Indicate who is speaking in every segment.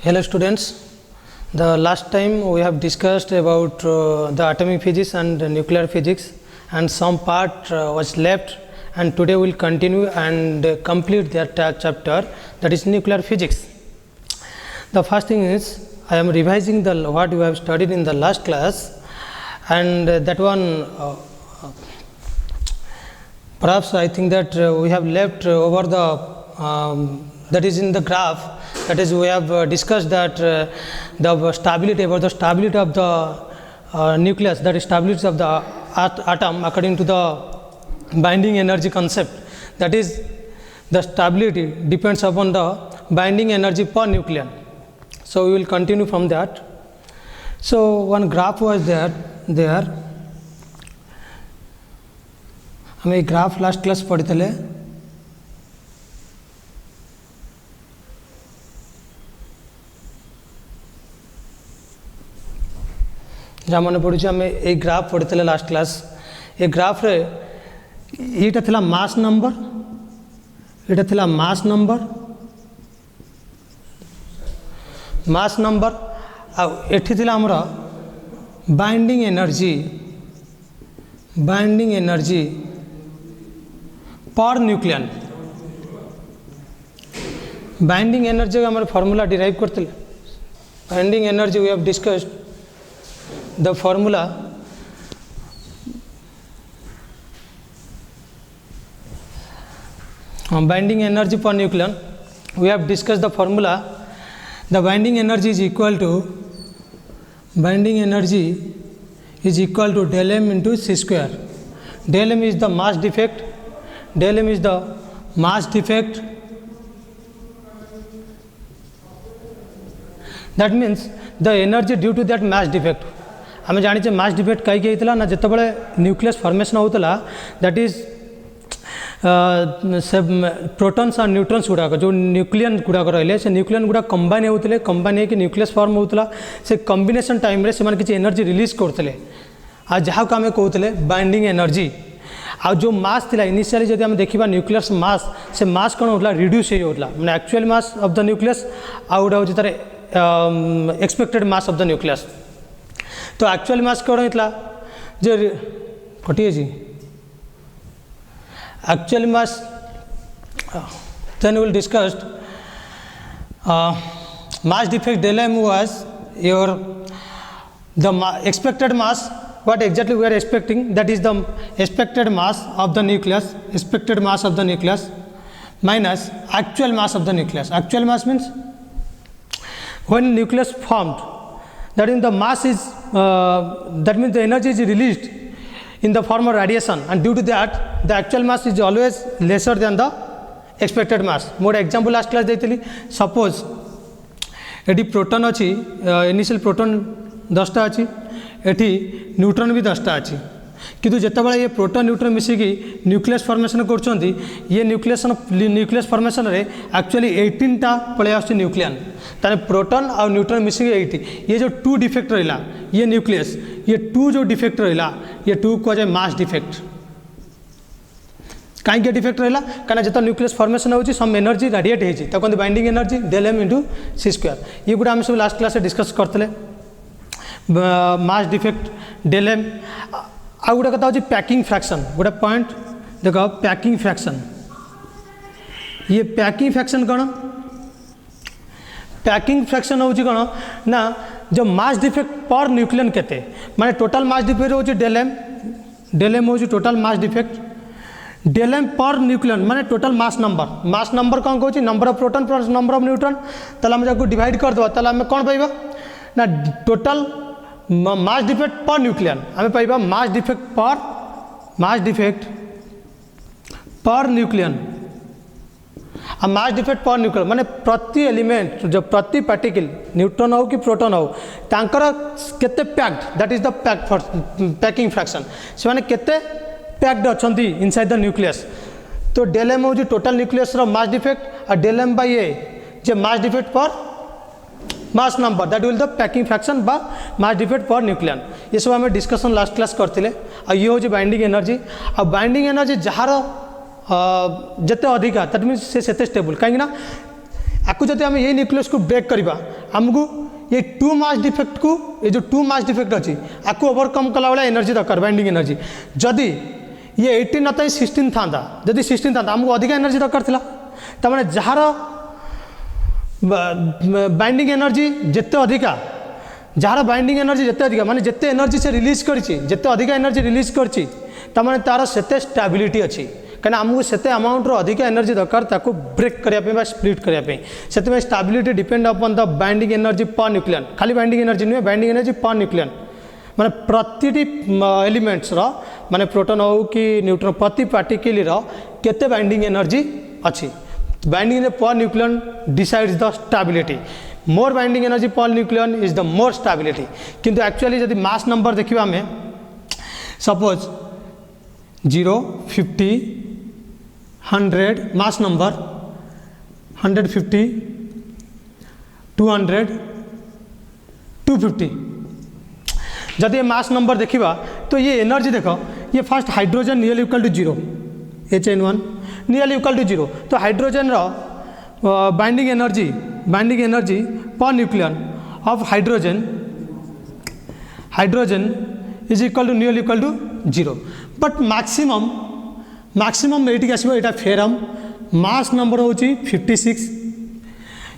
Speaker 1: Hello students, the last time we have discussed about the atomic physics and nuclear physics, and some part was left, and today we will continue and complete that chapter, that is nuclear physics. The first thing is I am revising what we have studied in the last class, and that one perhaps I think that we have left over the that is in the graph. That is, we have discussed that the stability of the nucleus, that is stability of the atom according to the binding energy concept. That is, the stability depends upon the binding energy per nucleon. So we will continue from that. So one graph was there. हमें graph last class पढ़ी जहाँ मन पड़ी आम ये graph पढ़ी last class. ये graph रे यहाँ थिला मास नंबर, यहाँ थिला मास नंबर एठी थिला हमरा binding energy per nucleon. Binding energy आम फॉर्मूला डिराइव करते. Binding energy we have discussed the formula binding energy per nucleon. We have discussed the formula. The binding energy is equal to del m into c square. Del m is the mass defect. That means the energy due to that mass defect. आम जाने mass defect कहीं होता ना जिते बड़े nucleus formation होता, that is से protons और न्यूट्रॉन्स गुड़ाक जो न्यूक्लियन गुड़ाक रही से न्यूक्लियन गुड़ा कंबाइन होते हो न्यूक्लियस फॉर्म होता. से कॉम्बिनेशन टाइम रे से किसी एनर्जी रिलीज करते आ जहाँ को आम कहते बाइंडिंग एनर्जी. आ जो मास थिला इनिशियली जब आम देखा न्यूक्लियस मास, से मास कौन होता रिड्यूस होता मैंने actual mass of the nucleus आ गोटे हूँ तार expected mass of the nucleus. तो एक्चुअल मास कौन होता जो कटी जी actual mass then will discussed mass defect del m was your the expected mass, what exactly we are expecting, that is the expected mass of the nucleus minus actual mass of the nucleus. Actual mass means when nucleus formed, that means the mass is that means the energy is released in the form of radiation, and due to that the actual mass is always lesser than the expected mass. More example last class देती. Suppose ये proton अच्छी initial proton 10टा अच्छी, ये neutron भी 10टा अच्छी, किंतु जितेबाला ये proton neutron मिसिकी nucleus formation कर ये न्यूक्लियस फॉर्मेशन रे एक्चुअली 18टा पलि आस न्यूक्लियन. ताने प्रोटॉन और न्यूट्रॉन मिसिकी 80. ये जो 2 डिफेक्ट रहा ये न्यूक्लियस, ये 2 जो डिफेक्ट रहा ये 2 कहुए मास डिफेक्ट. कहीं डिफेक्ट रहा कहीं जो न्यूक्लियस फॉर्मेशन होती सम एनर्जी रेडिएट होती कहते binding energy del m into c square. ये गुड़ा आम सब लास्ट क्लास डिस्कस करते मास डिफेक्ट del m. आ गोटे कथा हूँ पैकिंग फ्रैक्शन. गोटे पॉइंट देख पैकिंग फ्रैक्शन. ये पैकिंग फ्रैक्शन कौन? पैकिंग फ्रैक्शन हूँ कौन ना जो मास डिफेक्ट पर न्यूक्लियन केते माने टोटल मास डिफेक्ट हूँ del m हूँ total mass defect. del m per nucleon माने टोटल मास नंबर कौन कहूँ number of proton plus number of neutron. ताला हम जाको डिवाइड कर दो ताला हम कौन पाइबा ना total mass defect per nucleon. आम पाइबा मास डिफेक्ट पर न्यूक्लियन. आ मास डिफेक्ट पर न्यूक्लियन माने प्रति एलिमेंट जो प्रति पार्टिकल न्यूट्रॉन हो कि प्रोटॉन हो तांकर केते packed, that is the packing fraction. से माने केते पैक्ड अच्छी इनसाइड द न्यूक्लियस. तो del m हूँ टोटल न्यूक्लियस मास डिफेक्ट और del m बाय ए जे मास डिफेक्ट पर mass number, that will the packing fraction बा मास डिफेक्ट पर न्यूक्लियन. ये सब आम डिस्कसन लास्ट क्लास करते. ये हूँ बाइंडिंग एनर्जी. आ बाइंडिंग एनर्जी जार जिते अधिका दैट मीन्स से स्टेबल कहीं आपको जब आम ये न्यूक्लियस को ब्रेक करवा आमको ये 2 मास डिफेक्ट को ये जो 2 मास डिफेक्ट अच्छी आपको ओवरकम कला वाला एनर्जी दरकार बाइंडिंग एनर्जी जदि ये 18 ना 16 था जदि 16 था आमको अधिक एनर्जी दरकार था तमाने जार बाइंडिंग एनर्जी जिते अधिका जार बाइंडिंग एनर्जी जिते अधिका माने जिते एनर्जी से रिलीज करछि जिते अधिक एनर्जी रिलीज करछि तमाने तार सेते स्टेबिलिटी अच्छी कहीं आमको सेते अमाउंट अधिक एनर्जी दरकार ताको ब्रेक करने स्प्लिट करने से stability depend upon the binding energy per nucleon खाली बाइंडिंग एनर्जी नुहे बाइंडिंग एनर्जी पर न्यूक्लियन माने प्रति एलिमेंट्स माने प्रोटॉन हो कि न्यूट्रॉन प्रति पार्टिकल केते बाइंडिंग एनर्जी अच्छी binding per nucleon decides the stability more binding energy per nucleon is the more stability किंतु एक्चुअली जब मास नंबर देखा आम सपोज 0 50 100 मास नंबर 150 200 250 जब ये मास नंबर देखा तो ये एनर्जी देखो ये first hydrogen near equal to 0 HN1 near equal to 0 तो hydrogen binding energy per nucleon of hydrogen is equal to near equal to 0 but maximum ये आसो यहाँ फेरम मास नंबर हूँ 56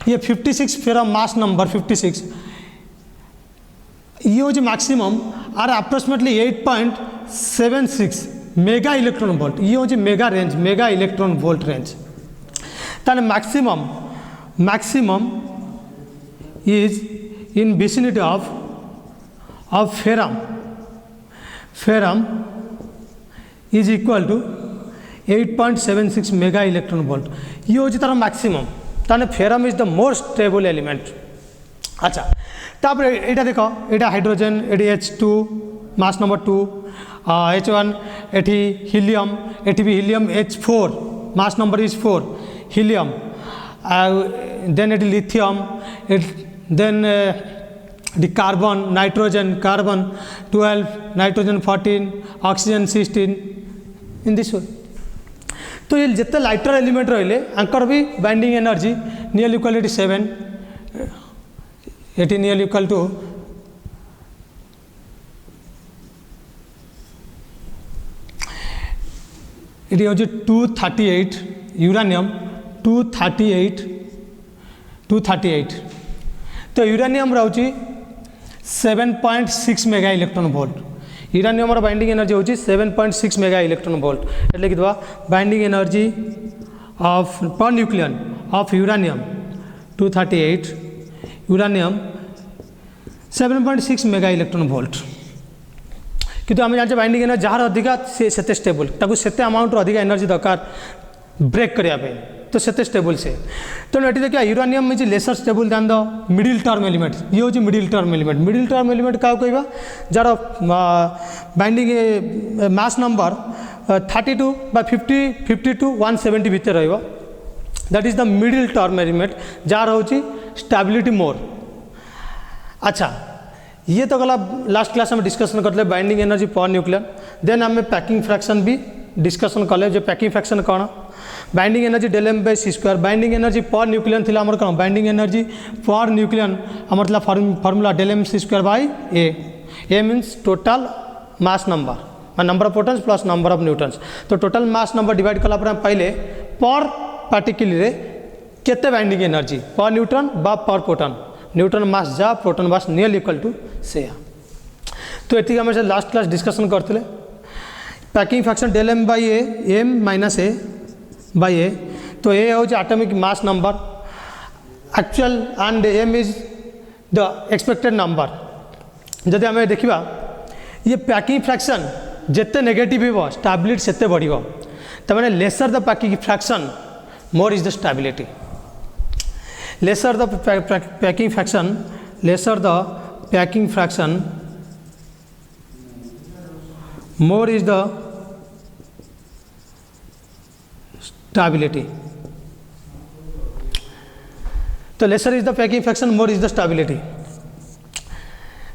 Speaker 1: ये 56 फेरम मास नंबर 56 ये हूँ मैक्सिमम आर approximately 8.76 mega electron volt ये हूँ मेगा इलेक्ट्रॉन वोल्ट रेंज ताने maximum is in vicinity of ferrum is equal to 8.76 mega electron volt ये हूँ तार मैक्सिमम ताने ferrum is the more stable element अच्छा तापर यहाँ देख यहाँ हाइड्रोजन ये H2 मास नंबर 2 H1 एटी हीलियम एटी भी helium H4 mass number is 4 helium then एटी lithium then the carbon nitrogen carbon 12 nitrogen 14 oxygen 16 in this way तो ये जिते लाइटर एलिमेंट रहिले आंकर भी binding energy near equal to 7 eighty near equal to इट हो 238 यूरानियम 238 तो यूरानियम रही 7.6 mega electron volt uranium binding energy हूँ 7.6 मेगा इलेक्ट्रॉन वोल्ट एट लिखा binding energy of per nucleon of uranium 238 uranium 7.6 mega electron volt किंतु आम जानते बाइंडिंग एनर्जी जहाँ अधिका से स्टेबल ताकू से अमाउंट अधिक एनर्जी दरकार ब्रेक करने तो से स्टेबल से तेणु ये देखिए uranium is lesser stable then the middle term element ये हूँ मिडिल टर्म एलिमेंट क्या कहवा जार बाइंडिंग मास नंबर 32 बा 52 170 भितर रहा that is the middle term element जार हूँ स्टेबिलिटी मोर अच्छा ये तो गला लास्ट क्लास में डिस्कशन करते binding energy per nucleon then आम पैकिंग फ्रैक्शन भी डिस्कशन कले जो पैकिंग फ्रैक्शन कौन binding energy del M by C square binding energy per nucleon थी आमर कौन बाइंडिंग एनर्जी पर न्यूक्लियन आमर था formula del M C square by A means total mass number number of protons plus number of neutrons तो total mass number divide कला पाइले पर particle रे केते बाइंडिंग एनर्जी पर न्यूट्रॉन बा पर प्रोटॉन न्यूट्रॉन मास जा proton mass near equal to से तो ये आम लास्ट क्लास डिस्कशन करते packing fraction del M by M minus A by A तो ए हूँ atomic mass number actual and M is the expected number जदि आम देखा ये पैकिंग फ्रैक्शन जिते नेगेटिव हो स्टेबिलिटी सेते बढ़िबो तमाने lesser the packing fraction more is the stability lesser the packing fraction more is the stability तो lesser is the packing fraction more is the stability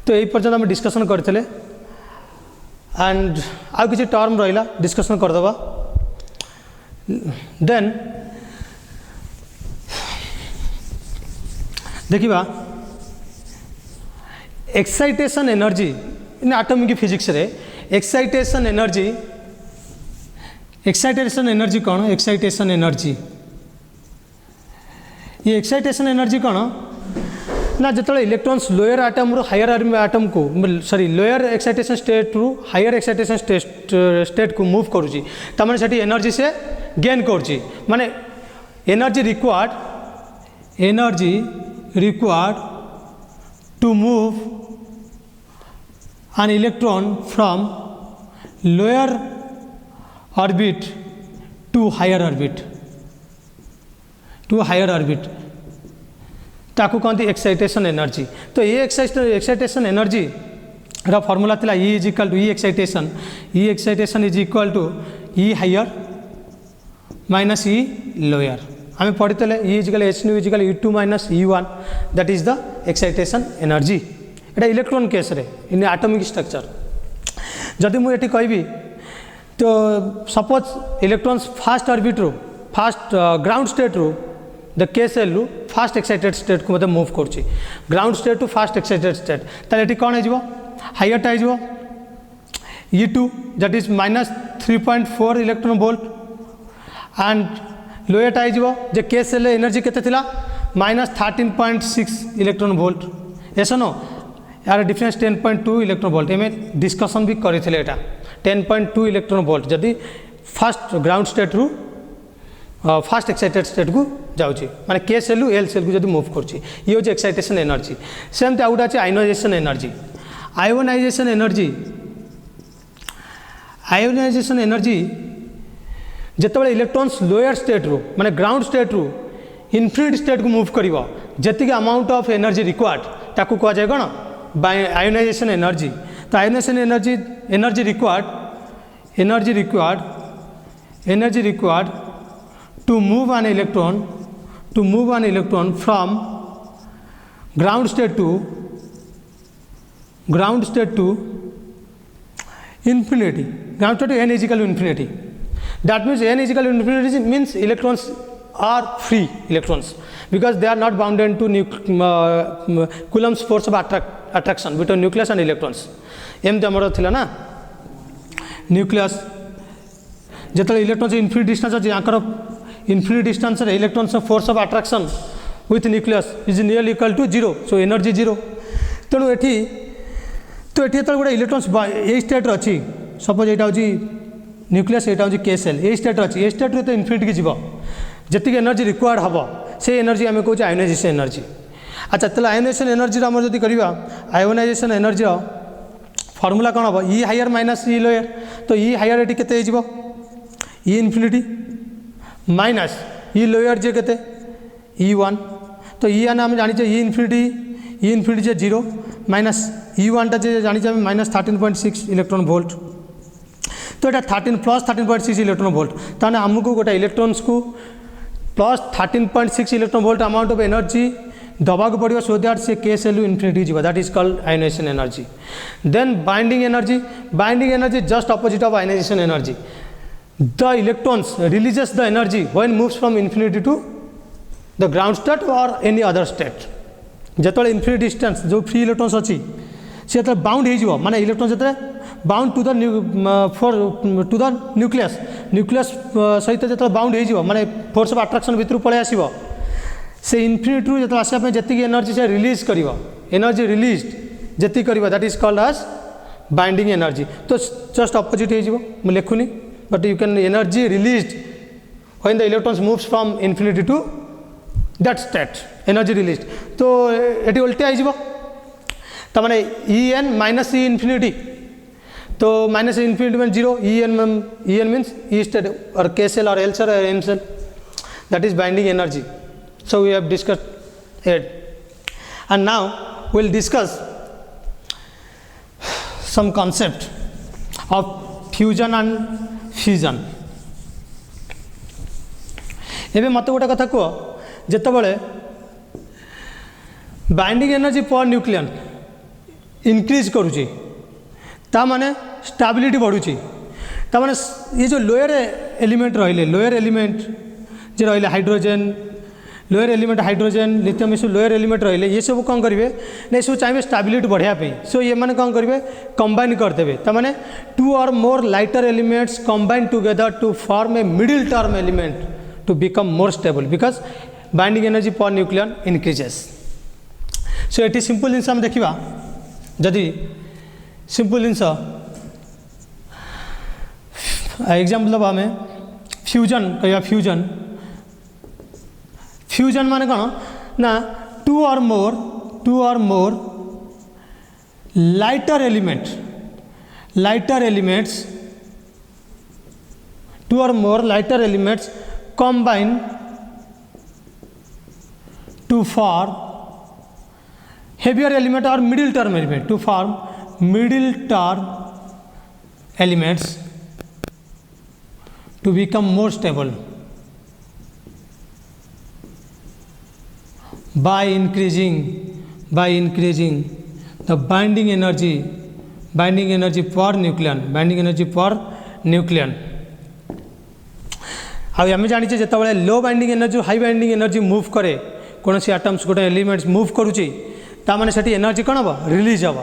Speaker 1: तो यही पर्यंत आम डिस्कसन करते एंड आउ किसी टर्म रहा डिस्कसन करदे देन देखिबा excitation energy in atomic physics रे एक्साइटेशन एनर्जी कौन एक्साइटेशन एनर्जी ये एक्साइटेशन एनर्जी कौन ना जो इलेक्ट्रॉन्स लोअर एटम रू हायर एटम को सॉरी लोअर एक्साइटेशन स्टेट रू हायर एक्साइटेशन स्टेट को मूव करुँची तमाने सेठी एनर्जी से गेन करुँची माने energy required to move an electron from lower orbit to higher orbit ताकू कहते एक्साइटेशन एनर्जी तो ये एक्साइटेशन एनर्जी रा फॉर्मूला थिला E is equal to E excitation is equal to E higher minus E lower आम पढ़ी E is equal H nu is equal E2 minus E1 that is the excitation energy एटा electron case रे in atomic structure जदि मुझे कहबी तो suppose electrons first orbit रू first ground state रू द केसेल रू फास्ट एक्साइटेड स्टेट को मतलब move करुँची ground state to first excited state ताले एटी कौन हो हाइयरटा हो E2 that is minus 3.4 electron volt and लोअरटा हो जे केसेल एनर्जी केते थिला माइनस 13.6 इलेक्ट्रॉन वोल्ट ऐसा नो यार डिफरेंस 10.2 इलेक्ट्रॉन वोल्ट एम डिस्कसन भी करते 10.2 इलेक्ट्रॉन वोल्ट जदि फास्ट ग्राउंड स्टेट रू फास्ट एक्साइटेड स्टेट को जाऊँगी माने के सेल रु एल सेल को जब मूव करुँची ये हूँ एक्साइटेशन एनर्जी सेमती आउ गोटे आयोनाइजेशन एनर्जी जितेबाला इलेक्ट्रॉन्स लोअर स्टेट रू माने ग्राउंड स्टेट रू इनफिनिट स्टेट को मूव कर जी अमाउंट ऑफ एनर्जी रिक्वायर्ड ताकू कह जाए कौन आयोनाइजेशन एनर्जी तो ionisation energy required to move an electron from ground state to infinity, ground state to n is equal to infinity. That means n is equal to infinity means electrons are free electrons because they are not bounded to Coulomb's force of attraction between nucleus and electrons. एमती आमर थिला ना nucleus जिते electrons infinite distance अच्छे यहाँ infinite distance electrons force of attraction with nucleus is nearly equal to 0 so energy 0 तेणु ये तो ये गोटे इलेक्ट्रॉन्स ये स्टेट अच्छी सपोज यहाँ हूँ न्यूक्लियस यहाँ हूँ के सेल ये स्टेट अच्छी ये स्टेट तो इनफिनिट की जीव जी एनर्जी रिक्वायर्ड हम से एनर्जी आम कहे आयोनाइजेशन एनर्जी अच्छा तेल आयोनाइजेशन एनर्जी आम जब करवा आयोनाइजेशन एनर्जी फॉर्मूला कौन हम ई हायर माइनस ई लोअर तो ई हायर ये केते ई इनफिनिटी माइनस ई लोअर जे केते E1 तो E1 आम जानी ई इनफिनिटी जे 0 माइनस E1 टा जे जानी माइनस 13.6 इलेक्ट्रॉन वोल्ट तो ये 13+13.6 इलेक्ट्रॉन वोल्ट ताने आमको गोटे इलेक्ट्रॉन्स को +13.6 electron volt amount of energy दबा को पड़ो सो दैट से के सेल इनफिनिटी जीव that is called ionisation energy then binding energy just opposite of ionisation energy the electrons releases the energy when moves from infinity to the ground state or any other state जिते infinite distance जो free electrons अच्छी सी जो bound हो माने electron जो bound to the nucleus सहित जो bound हो माने फोर्स ऑफ अट्रैक्शन भितर पड़े आसो से इनफिनिट रू जो आसापे जी एनर्जी से रिलीज कर एनर्जी रिलीज जी कर that is called as binding energy तो जस्ट ऑपोजिट हो लिखुनी but you can energy released when the electrons moves from infinity to that state energy released तो ये उल्टे आईज तो मैंने En माइनस ई इनफिनिटी तो minus infinity mean 0 En means E state और के सेल और एल सेल और M shell that is binding energy so we have discussed it and now we will discuss some concept of fusion and fusion एबे मत गोटे कथा कह जितेबाला binding energy per nucleon increase करुँची ताने स्टेबिलिटी बढ़ुची ताने ये जो लोअर एलिमेंट रहिले जे रहिले hydrogen lower element hydrogen lithium ये सब लोअर एलिमेंट रहिले ये सब कौन करेंगे ना सब चाहिए स्टेबिलिटी बढ़ाई सो ये मैंने कौन करेंगे combine करदेवे तमाने 2 or more lighter elements combine together to form a middle term element to become more stable because binding energy per nucleon increases. So ये सिंपल जिनस आम देखा जदि सिंपल जिनस एग्जांपल दबा आम फ्यूजन कह फ्यूजन फ्यूजन माने कौन ना 2 or more lighter elements 2 or more lighter elements combine to form heavier element or middle term element to form middle term elements to become more stable by increasing the binding energy per nucleon आउ आम जानी जिते low binding energy high binding energy move करे कौन सी atoms गोटे elements move करुच्ची ताने से एनर्जी कौन हम रिलीज हम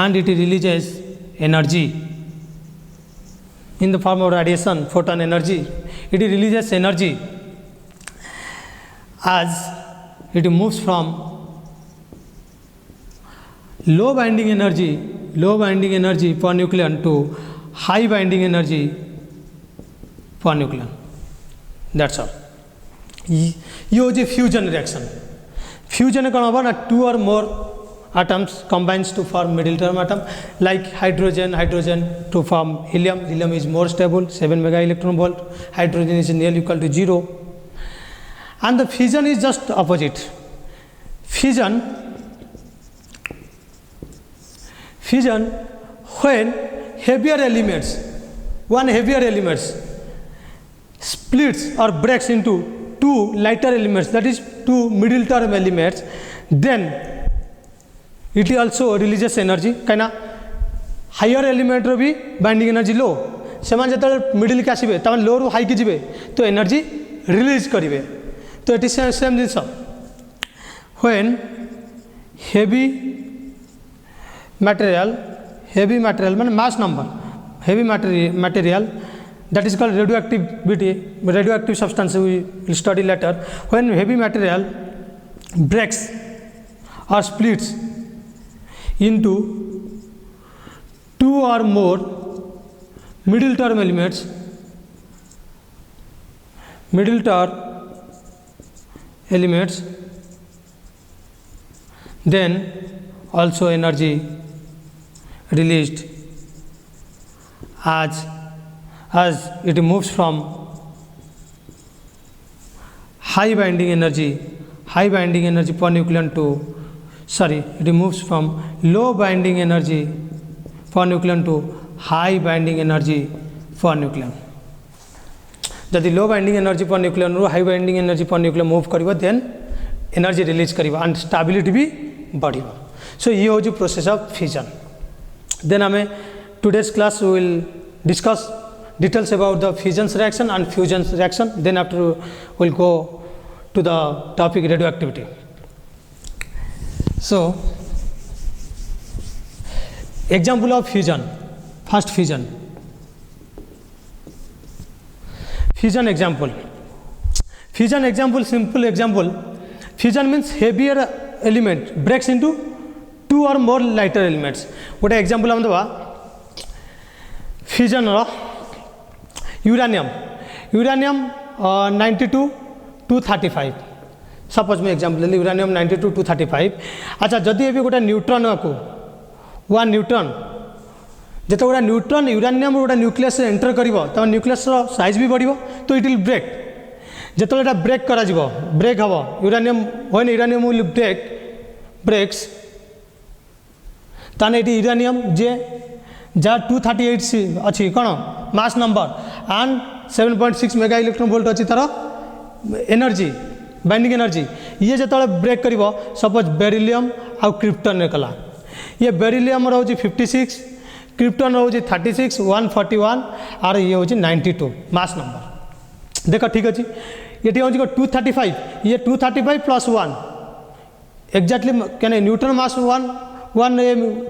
Speaker 1: and it releases energy in the form of radiation photon energy. It releases energy as it moves from low binding energy per nucleon to high binding energy per nucleon. That's all. ये हो fusion reaction fusion कौन हम ना 2 or more atoms combines to form middle term atom like hydrogen to form helium is more stable 7 mega electron volt hydrogen is nearly equal to 0 and the fission is just opposite fission when heavier elements splits or breaks into 2 lighter elements that is 2 middle term elements then it also releases energy कहीं higher element रो भी binding energy low से जो middle के आसबे तब लो रु high की जीवे तो एनर्जी रिलीज करेंगे तो ये सेम जिनस व्हेन हेवी मटेरियल माने mass number heavy material that is called radioactive substance we will study later when heavy material breaks or splits into 2 or more middle term elements then also energy released as it moves from high binding energy per nucleon to it moves from low binding energy per nucleon to high binding energy per nucleon जदि low binding energy per nucleon रू high binding energy per nucleon move करिवो then energy release करिवो and stability भी बढ़िवो so ये हो जो process of fusion then हमें today's class we will discuss details about the fission reaction and fusion reaction then after we'll go to the topic radioactivity. So example of fusion first fusion example simple example fusion means heavier element breaks into 2 or more lighter elements गोटे example हम दबा fusion रो uranium 92-235 suppose मैं example ले uranium 92-235 अच्छा जदि ये गोटे neutron को 1 न्यूट्रॉन जिते गोटे न्यूट्रॉन यूरानियम गोटे न्यूक्लियस एंटर करिवो त न्यूक्लियस साइज भी बढ़िवो तो इट विल ब्रेक जिते एटा ब्रेक करा जिवो ब्रेक हबो uranium when uranium will breaks ताने एटी यूरानियम जे जहाँ 238 अच्छी कौन mass number and 7.6 mega electron volt अच्छी तार एनर्जी बाइंडिंग एनर्जी ये जो ब्रेक कर सपोज बेरिलियम आउ क्रिप्टन कला ये बेरिलियम रोचे 56 क्रिप्टन रोचे 36 141 और ये हूँ 92 मास नंबर देख ठीक अच्छे ये हूँ 235 ये 235 प्लस 1 एक्जाक्टली क्या न्यूट्रन मास 1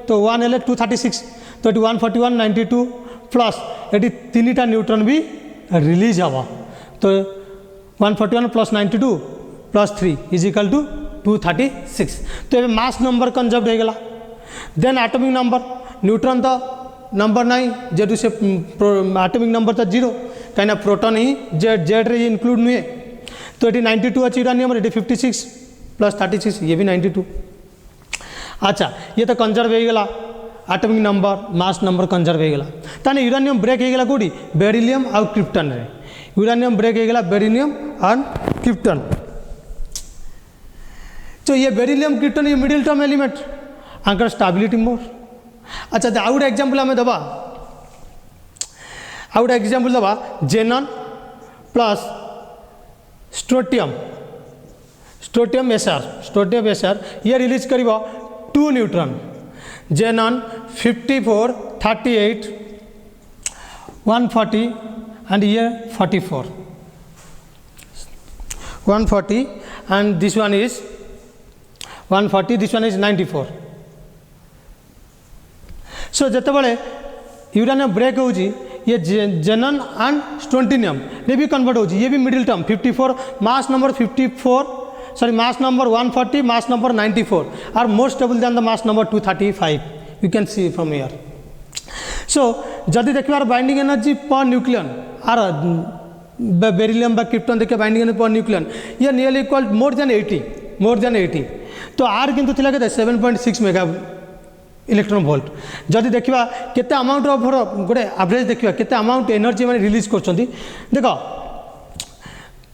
Speaker 1: तो 1 है 236 तो ये 141 92 प्लस ये 3टा न्यूट्रन भी रिलीज हम तो 141 plus 92 plus 3 is equal to 236 तो ये मास नंबर कंजर्व हो गला देन एटॉमिक नंबर न्यूट्रन तो नंबर नहीं जेटू से एटॉमिक नंबर तो 0 कहीं प्रोटॉन ही जेड रे इनक्लूड नुहे तो ये 92 अच्छी यूरानियम ये 56 प्लस 36 ये भी 92 अच्छा ये तो कंजर्व हो गला atomic number mass number conserve हो गला ताने यूरानियम ब्रेक हो गला कोडी बेरिलियम और क्रिप्टन रे यूरानियम ब्रेक हो गला बेरिलियम एंड क्रिप्टन तो ये बेरिलियम क्रिप्टन ये मिडिल टर्म एलिमेंट आंकर स्टेबिलिटी मोर अच्छा तो आउट एग्जांपल हमें दबा आउट एग्जांपल दबा जेनन प्लस स्ट्रोटियम एसआर ये रिलीज करिवो 2 neutron xenon 54 38 140 and here 44 140 and this one is 140 this one is 94 so जते बड़े यूरानियम ब्रेक हो ये जेनन एंड स्ट्रोंटिनियम ये भी कन्वर्ट हो ये भी middle term 54 mass number 54 sorry mass number 140 mass number 94 are more stable than the mass number 235 you can see from here so जदि देखिबार बाइंडिंग एनर्जी पर न्यूक्लियन आर बेरिलियम बा क्रिप्टन देखिए बाइंडिंग एनर्जी पर न्यूक्लियन ये nearly equal more than 80 तो are किंतु थिला के 7.6 मेगा इलेक्ट्रॉन वोल्ट जदि देखिबा केते अमाउंट ऑफ गोटे एवरेज देखिबा केते अमाउंट एनर्जी माने रिलीज करछंती देखो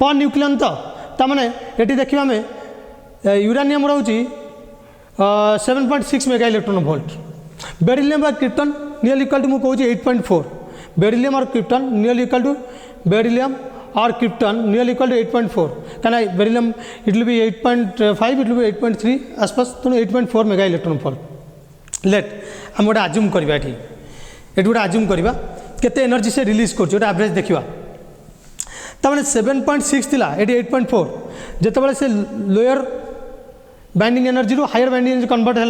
Speaker 1: पर न्यूक्लियन तो माने एटी देखिबा में यूरानियम रहउची 7.6 मेगा इलेक्ट्रॉन वोल्ट बेरिलियम बा क्रिप्टन नियरली इक्वल टू मु कहूची 8.4 बेरिलियम और krypton nearly equal to beryllium और क्रिप्टन नियरली इक्वल टू 8.4 कहना beryllium it will be 8.5 it will be 8.3 आसपास तो 8.4 मेगा इलेक्ट्रॉन वोल्ट लेट हम गोटे आज्यूम करवा ये गोटे आज्यूम करवा केते एनर्जी से रिलीज कर एवरेज देखा तमाने 7.6 थिला एटी 8.4 जितेबाला से लोअर बाइंडिंग एनर्जी रू हायर बाइंडिंग एनर्जी कन्वर्ट है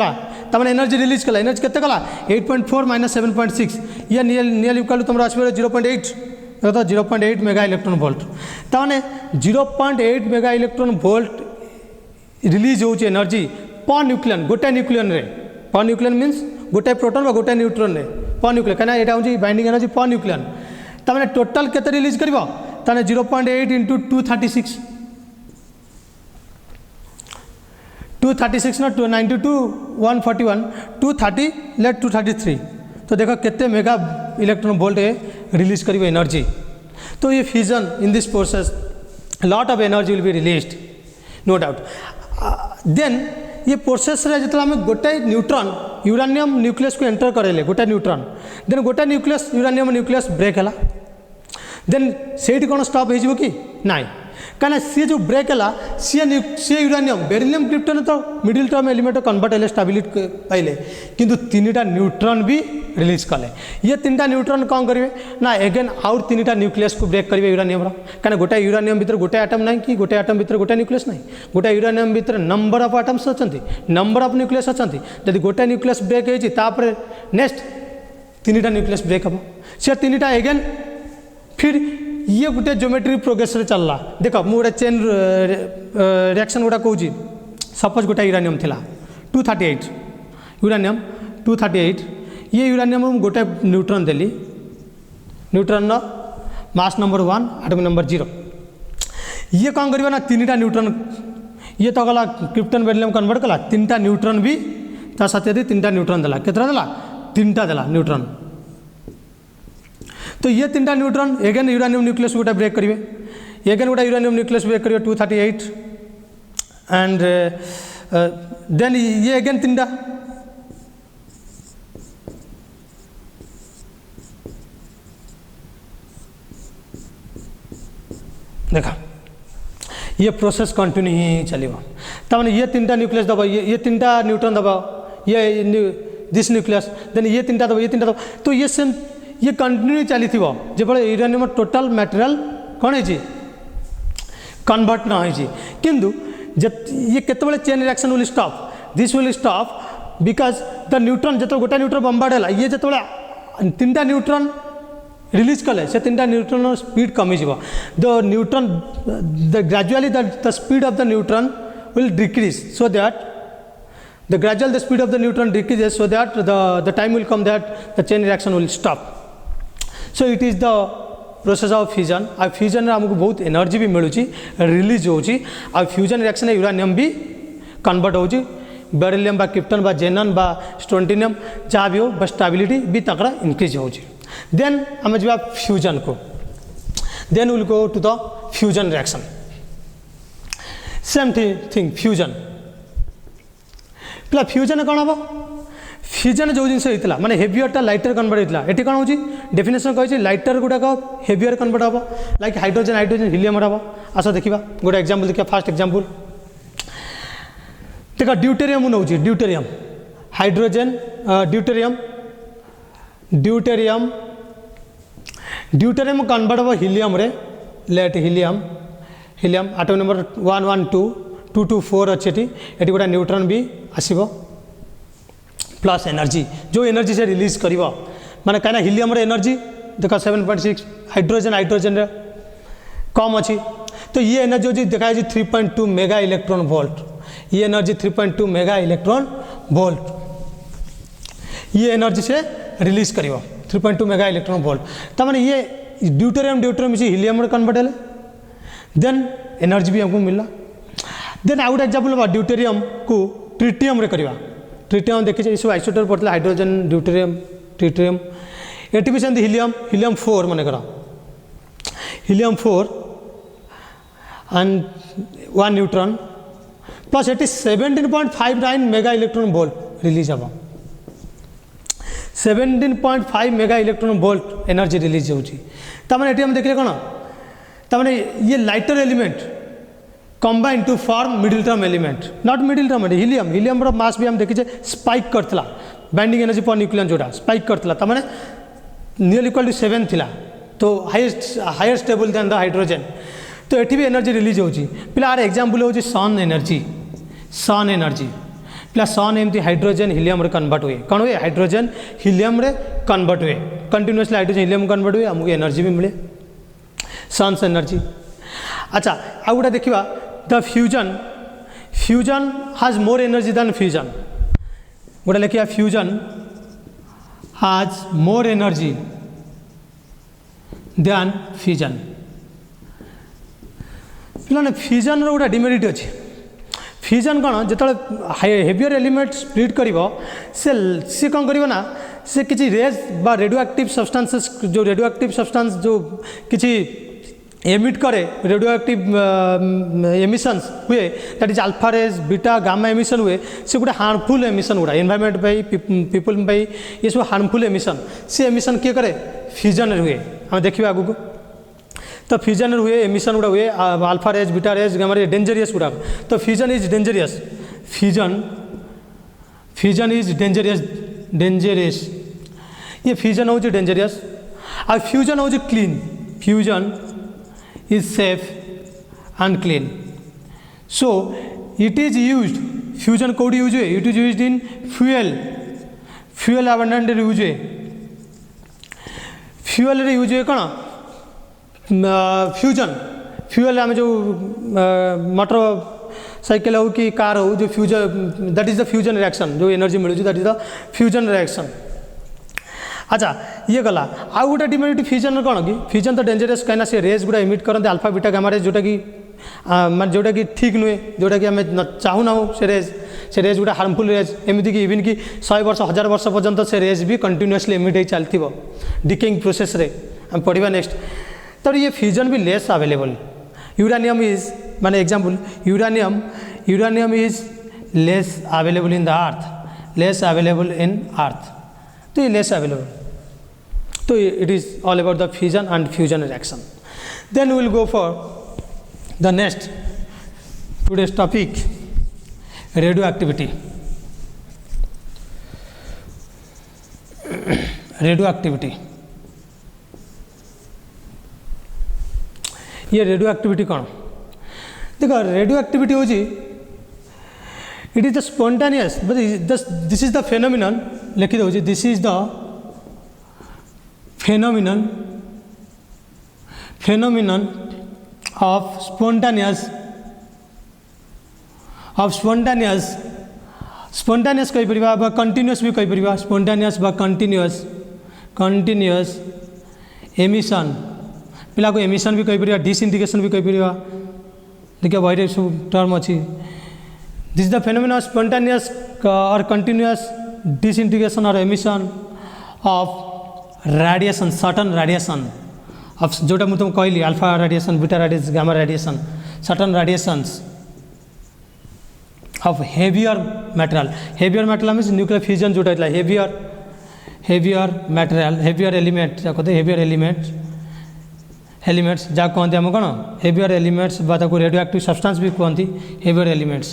Speaker 1: तमाने एनर्जी रिलीज कला एनर्जी केते कला 8.4 माइनस 7.6 ये नियर इक्वल तुम आसपे 0.8 तो 0.8 मेगा इलेक्ट्रॉन वोल्ट तमाने 0.8 मेगा इलेक्ट्रॉन वोल्ट रिलीज हो एनर्जी पर न्यूक्लियन गोटे न्यूक्लियन रे पर न्यूक्लियन मीन्स गोटे प्रोटॉन गोटे न्यूट्रॉन रे पर न्यूक्लियन कहना यहाँ हूँ बाइंडिंग एनर्जी पर न्यूक्लियन तमाने टोटल केते रिलीज कर 0.8 इंटू 236 236 ना 92 141 230 लेट 233 तो देखो केते मेगा इलेक्ट्रॉन वोल्ट रिलीज करिव एनर्जी तो ये fusion in this process lot of energy will be released no doubt then ये प्रोसेस रे जितला हमें गोटे न्यूट्रॉन यूरानियम न्यूक्लियस को एंटर करेले गोटे न्यूट्रॉन देन गोटे न्यूक्लियस यूरानियम न्यूक्लियस ब्रेक है देन से कौन स्टॉप हो कि नाई कहीं सी जो ब्रेक है सी यूरानियम बेरिलियम क्रिप्टन तो मिडिल टर्म एलिमेंट कन्वर्ट है स्टेबिलिटी पाइले किंतु 3टा न्यूट्रॉन भी रिलीज कले ये 3टा न्यूट्रॉन कौन करेंगे ना एगेन आउट 3टा न्यूक्लियस को ब्रेक करेंगे यूरानियम कहीं गोटे यूरानियम भीतर गोटे आटम ना कि गोटे आटम भीतर गोटे न्यूक्लियस ना गोटे यूरानियम भीतर नंबर ऑफ आटम्स अच्छा नंबर ऑफ न्यूक्लियस अच्छा जब गोटे न्यूक्लियस ब्रेक होती नेक्स्ट 3टा न्यूक्लियस ब्रेक हम से 3टा एगेन फिर ये गोटे ज्योमेट्री प्रोग्रेस रे चलला देख मु गोटे चेन रिएक्शन गोटा कहूँ सपोज गोटे यूरानियम थिला 238 यूरानियम 238 ये यूरानियम गोटे न्यूट्रॉन देली neutron mass number 1 atomic number 0 ये कौन करबा ना 3टा न्यूट्रॉन ये तो गला क्रिप्टन बेरिलियम कन्वर्ट कला 3टा न्यूट्रॉन भी ता साथ 3टा न्यूट्रॉन देला केतरा देला 3टा देला न्यूट्रॉन तो ये 3टा न्यूट्रॉन एगेन यूरानियम न्यूक्लियस गोटे ब्रेक करेंगे एगेन गोटे यूरानियम न्यूक्लियस ब्रेक करेंगे 238 एंड देन ये एगेन 3टा देखा ये प्रोसेस कंटिन्यू ही चलो तमाने ये 3टा न्यूक्लियस दबा ये 3टा न्यूट्रॉन दबा ये दिस न्यूक्लियस देन ये 3टा दबा ये 3टा दबा तो ये सेम ये कंटिन्यू चली जो यूरानियम टोटाल मटेरियल कौन है कन्वर्ट ना होइछि किंतु ये केतबेले chain reaction will stop this will stop because the neutron जो गोटे न्यूट्रॉन बम्बार्ड है ये जो तीन टा न्यूट्रॉन रिलीज कले से तीन टा न्यूट्रॉन स्पीड कमी जीव the neutron gradually the speed of the neutron will decrease so that the speed of the neutron decreases so that the time will come that the chain reaction will stop. So it is the process of fusion. आ fusion हमको बहुत energy भी मिलुची release होची आ fusion reaction uranium भी convert होची beryllium बा क्रिप्टन बा जेनन बा स्ट्रोंटिनियम जहाँ भी हो बस स्टेबिलिटी भी तकरा इंक्रीज होची. देन हम जब फ्यूजन को then will go to the fusion reaction. Same thing fusion पे फ्यूजन कौन हम फ्यूजन जो जिन होता माने हेवियरटा लाइटर कन्वर्ट होता है ये कौन हो डेफिनेशन कही लाइटर गुड़ाक हेवियर कन्वर्ट हम लाइक हाइड्रोजन हाइड्रोजन हिलियम हम. आस देखा गोटे एग्जांपल देखा फास्ट एग्जांपल देखा ड्यूटेरियम नौ deuterium hydrogen deuterium deuterium deuterium convert हम हिलियम रे लेट हिलियम हिलियम आटम नंबर 112 224 अच्छे ये गोटे न्यूट्रॉन भी आसो प्लस एनर्जी जो एनर्जी से रिलीज कर माने कहीं हिलियम एनर्जी देखा 7.6 हाइड्रोजन हाइड्रोजन कम अच्छी तो ये एनर्जी होती देखा 3.2 मेगा इलेक्ट्रॉन वोल्ट. ये एनर्जी 3.2 मेगा इलेक्ट्रॉन वोल्ट ये एनर्जी से रिलीज कर 3.2 मेगा इलेक्ट्रॉन वोल्ट. तमाने ये ड्यूटेरियम हिलियम कन्वर्ट है देन एनर्जी भी हमको मिलला. देन आउ गोटे एग्जांपल ड्यूटेरियम को ट्रिटियम रे करवा ट्रिटियम देखिए सब आइसोटोप पड़ता हाइड्रोजन ड्यूटेरियम ट्रिटियम ये भी सेमती हिलियम हिलियम 4 मन कर हिलियम 4 एंड 1 न्यूट्रॉन प्लस ये 17.59 मेगा इलेक्ट्रॉन वोल्ट रिलीज हम 17.5 mega electron volt energy release होची. तमाने हम देखिए कौन तमाने ये lighter element combine to form middle term element not middle term helium helium mass भी हम देखिए स्पाइक करता बाइंडिंग एनर्जी पर न्यूक्लियन जोड़ा स्पाइक करता तमाने नियर इक्वल टू 7 थिला तो higher stable than the hydrogen. तो ये भी एनर्जी रिलीज होची पिला आर एग्जांपल हो सन एनर्जी पिला सन एमती हाइड्रोजन हिलियम रे कन्वर्ट हुए कौन हुए हाइड्रोजन हिलियम रे कन्वर्ट हुए कंटिन्यूअसली हाइड्रोजन हिलियम कन्वर्ट हुए हमको एनर्जी भी मिले सन्स एनर्जी. अच्छा आउ गोटे देखा द फ्यूजन हाज मोर एनर्जी दैन फ्यूजन गोटे लिखा फ्यूजन हाज मोर एनर्जी दैन फ्यूजन. पे फ्यूजन गोटे डिमेरिट अच्छे फ्यूजन कौन जो हेवियर एलिमेंट स्प्लिट कर सी कौन कर ना से किसी रेज बा रेडियो एक्टिव सब्सटेंसेस जो रेडियो एक्टिव सब्सटेंस जो किसी एमिट करे रेडियो एक्टिव एमिशंस हुए that is alpha rays beta gamma emission हुए से गोटे हार्मफुल एमिशन गुड़ा एनवायरमेंट पीपल ये सब हार्मफुल एमिशन से एमिशन किए करे फ्यूजन हुए आम देखा आगू तो फ्यूजन हुए एमिशन गुड़ा हुए alpha rays beta rays gamma raise dangerous गुड़ा तो fusion is dangerous fusion is dangerous ये फ्यूजन हो डेंजरियस आ फ्यूजन हो clean fusion is safe and clean. So it is used fusion code use हुए it is used in fuel abundant use हुए fuel रे use हुए कौन fusion आम जो मोटर साइकिल हो कि कार हो जो fusion that is the fusion reaction जो एनर्जी मिलूँ that is the fusion reaction. अच्छा ये गला आउ गोटे डिमेरिट फ्यूजन कौन कि फ्यूजन तो डेंजरियस कहीं से रेज गुड़ा इमिट करते अल्फा बीटा गामा रेज जोटा कि माने जोटा कि ठीक नुहे जोटा कि आम चाहूना से रेज गुड़ा हार्मफुल रेज एमती कि इवन कि 100 वर्ष 1000 वर्ष पर्यंत से रेज भी कंटिन्यूअसली इमिट हो चलती डिकेइंग प्रोसेस रे हम पढ़ा नेक्स्ट. तो ये फ्यूजन भी लेस अवेलेबल यूरानियम इज माने example uranium is less available in the earth तो ये लेस अवेलेबल. तो it is all about the fusion and fusion reaction. Then we will go for the next today's topic radioactivity. ये radioactivity कौन देख radioactivity हूँ it is the spontaneous but this is the phenomenon लिखी दूँ this is the phenomenon of spontaneous कही परिबा continuous भी कही परिबा स्पॉन्टेनियस बा कंटिन्यूअस एमिशन पिला को एमिशन भी कही परिबा डिसइंटीग्रेशन भी कही परिबा देखिए वही सब टर्म अच्छी this the phenomena of spontaneous और कंटिन्यूअस डिसइंटीग्रेशन और emission of radiation certain radiation of जोटा मुझे तुमको कहली alpha radiation beta radiation gamma radiation certain radiations of heavier material means nuclear fusion जोटा हेवियर मटेरियल हेवियर एलिमेंट कहते heavier elements जहाँ कहते आम कौन heavier elements radio active substance भी कहते heavier elements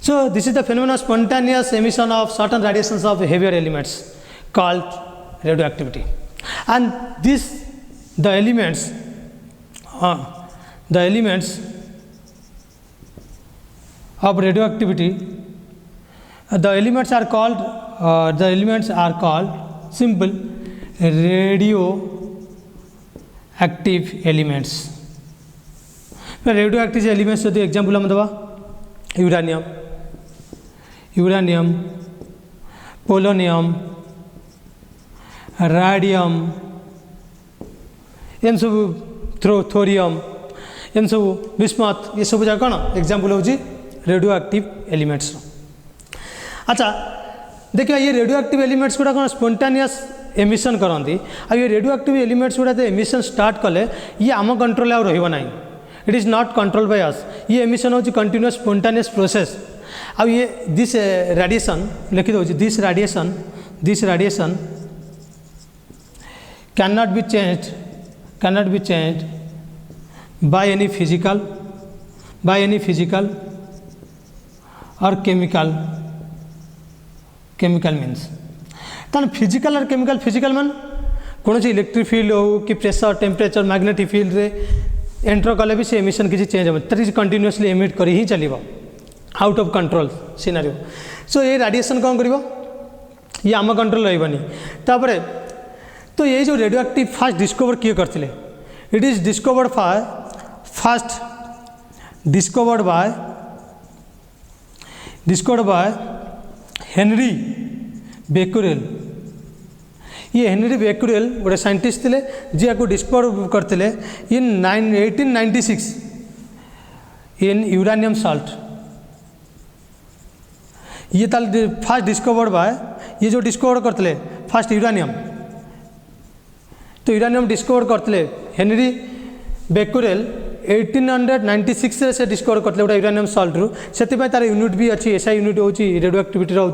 Speaker 1: so this is the phenomena of spontaneous emission of certain radiations of heavier elements called radio activity and this the elements of radioactivity the elements are called simple radioactive elements radioactive elements जो example हम दबा uranium polonium radium M सब thorium M सब bismuth ये सब जगह कौन example होची रेडियो एक्टिव एलिमेंट्स अच्छा देखिए ये रेडियो एक्टिव एलिमेंट्स गुड़ा कौन स्पॉन्टेनियस एमिशन करती आ ये रेडियो एक्टिव एलिमेंट्स गुड़ा तो एमिशन स्टार्ट कले ये आम कंट्रोल आउ रहिबो नाही it is not control by us ये एमिशन होची कंटिन्यूअस स्पॉन्टेनियस प्रोसेस आ ये दिस रेडिएशन लिखि दो this radiation can not be changed by any physical और केमिकल मीन्स तान फिजिकल और केमिकल फिजिकल मान कौन इलेक्ट्रिक फील्ड हो कि प्रेशर टेम्परेचर मैग्नेटिक फील्ड रे एंटर कले भी से एमिशन किसी चेंज हो कंटिन्यूअसली एमिट कर ही चलो आउट ऑफ कंट्रोल सिनारियो सो ये रेडिएशन कौन करिवो ये आम कंट्रोल रहिबनी तापरे तो ये जो रेडियो एक्टिव फास्ट डिस्कवर किए करथिले it is discovered by Henry Becquerel ये हेनरी बेक्यूरेल गोटे साइंटिस्ट थे जी को डिस्कवर करते इन 1896 इन यूरेनियम साल्ट ये फास्ट डिस्कवर्ड बाय ये जो डिस्कवर करते फास्ट यूरेनियम तो यूरेनियम डिस्कवर करते हेनरी बेक्यूरेल 1896 से डिस्कवर करते गोटे यूरेनियम साल्ट रू से तार यूनिट भी अच्छी एसआई यूनिट हूँ रेडियो एक्टिविटी हूँ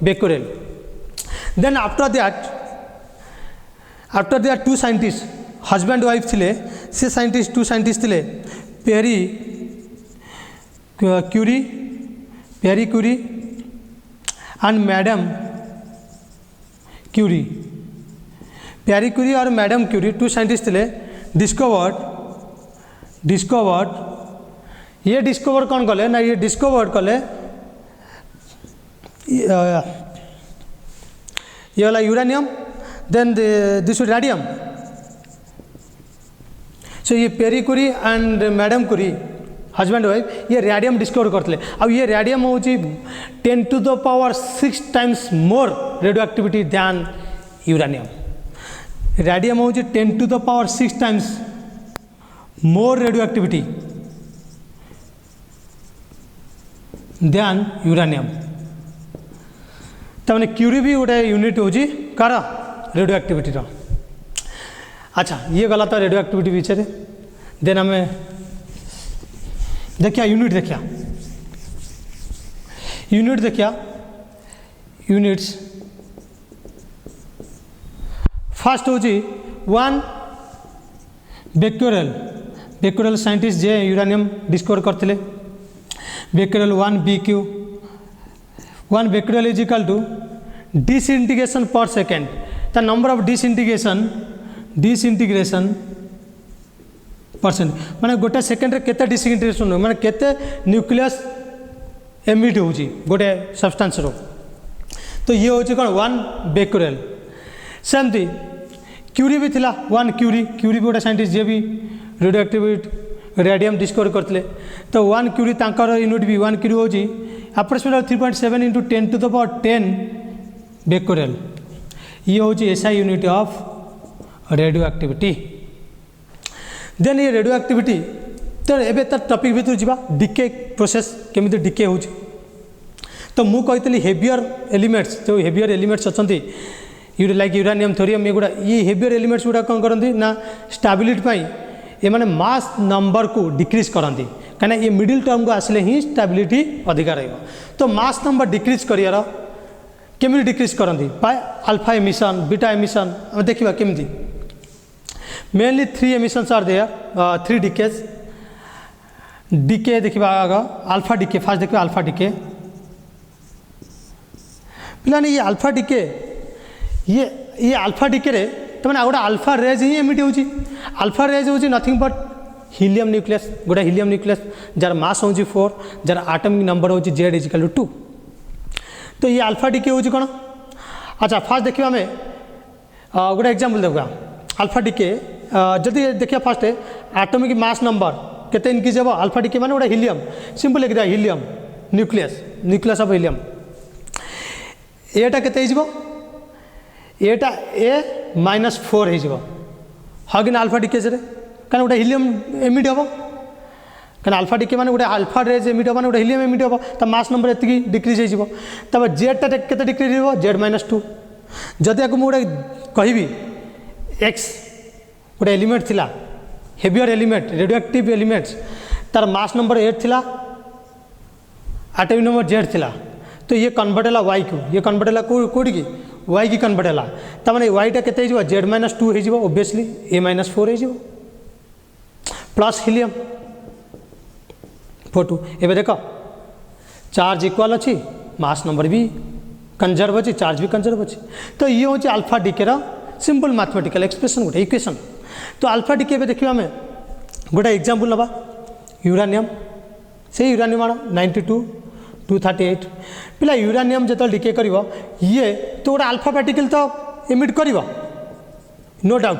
Speaker 1: becquerel then after that two scientist husband wife थे से साइंटिस्ट टू साइंटिस्ट थे Pierre Curie and madam Curie Pierre Curie और मैडम क्यूरी टू साइंटिस्ट थे डिस्कवर्ड ये डिस्कवर कौन कले ना ये डिस्कवर्ड कले ये वाला uranium then this radium so ये Pierre Curie and madam Curie husband wife ये रेडियम डिस्कवर करते अब ये रेडियम हूँ 10⁶ times more radioactivity than uranium radium हूँ 10⁶ times more radioactivity than uranium तमाने क्यूरी भी गोटे यूनिट हूँ कार रेडियो एक्टिविटी अच्छा ये गला तो रेडियो एक्टिविटी विषय देन आम देखिया यूनिट देखिया यूनिट्स फास्ट हूँ 1 बेक्यूरेल साइंटिस्ट जे यूरेनियम डिस्कवर करते Becquerel 1 BQ 1 becquerel is equal to disintegration per second the number of disintegration percent माने गोटे सेकेंड रे केते डिसइंटीग्रेशन माने केते न्यूक्लियस एमिट होची गोटे सब्सटेंस रो तो ये होची कोन 1 बेक्यूरेल सेमती क्यूरी भी थिला 1 क्यूरी भी गोटे साइंटिस्ट जे भी रेडियो एक्टिविटी रेडियम डिस्कवर करते तो 1 क्यूरी तांकर यूनिट भी 1 क्यूरी होची approximately 3.7 into 10 to the power 10 becquerel ये होची SI unit of radioactivity then ये रेडियो एक्टिविटी तो एबे तर टॉपिक भीतर जीवा डीके प्रोसेस केमिति डीके होची तो मु कहतली हेवियर एलिमेंट्स जो हेवियर एलिमेंट्स अछंती यू लाइक यूरानियम थोरियम ये गुडा ये हेवियर एलिमेंट्स गुडा कोन करंती ना स्टेबिलिटी पाई ये माने मास नंबर को डिक्रीज करंती कना ये मिडिल टर्म को आसले ही स्टेबिलिटी अधिक रहइबो तो मास नंबर डिक्रीज करियार केमिति डिक्रीज करंती by alpha emission beta emission हम देखिबा केमिति mainly 3 emissions are there 3 decays decay देखिबा आगा अल्फा डीके फर्स्ट देखिबा अल्फा डीके पिलानी ये अल्फा डीके ये अल्फा डीके रे त माने आउडा अल्फा रेज ही एमिट होची अल्फा रेज होची नथिंग बट हीलियम न्यूक्लियस गोटा हीलियम न्यूक्लियस जार मास होची 4 जार एटॉमिक नंबर होची Z = 2 तो ये अल्फा डीके होची कोन अच्छा फर्स्ट देखिबा हमें गोटा एग्जांपल देखबा अल्फा डीके जदि देखिए फर्स्ट एटॉमिक मास नंबर केते इनक्रीज हो अल्फा डीके माने गोटा हीलियम सिंपल लिख दिया हीलियम न्यूक्लियस ऑफ हीलियम एटा केते हिजबो एटा A-4 हिजबो हागिन अल्फा डीके रे कान गोटा हीलियम एमिट हो कान अल्फा डीके माने गोटा अल्फा रेज एमिट हो माने गोटा हीलियम एमिट हो त मास नंबर एतिकी डिक्रीज हिजबो तब Z टा केते डिक्रीज हिजबो Z-2 जदि आको मोडे कहिबी X गोटे एलिमेंट थिला heavier element radio active elements तार मास नंबर 8 थिला एटॉमिक नंबर Z थिला तो ये कन्वर्ट है Y को ये कन्वर्ट है कोडी की Y की कन्वर्ट है त माने Y टा केते हिजबो Z-2 हिजबो ऑब्वियसली A-4 हिजबो प्लस हीलियम 4 एबे देखो चार्ज इक्वल अछि मास नंबर भी कंजर्व अछि चार्ज भी कंजर्व अछि तो ये होची अल्फा डीके रा सिंपल मैथमेटिकल एक्सप्रेशन गोटे इक्वेशन तो अल्फा डीके एबे देखिबा हमें गोटे एग्जांपल नबा यूरानियम से यूरानियम 92 238 पिला यूरानियम जत डीके करिवो ये तो गोटे अल्फा पार्टिकल तो एमिट करिवो नो डाउट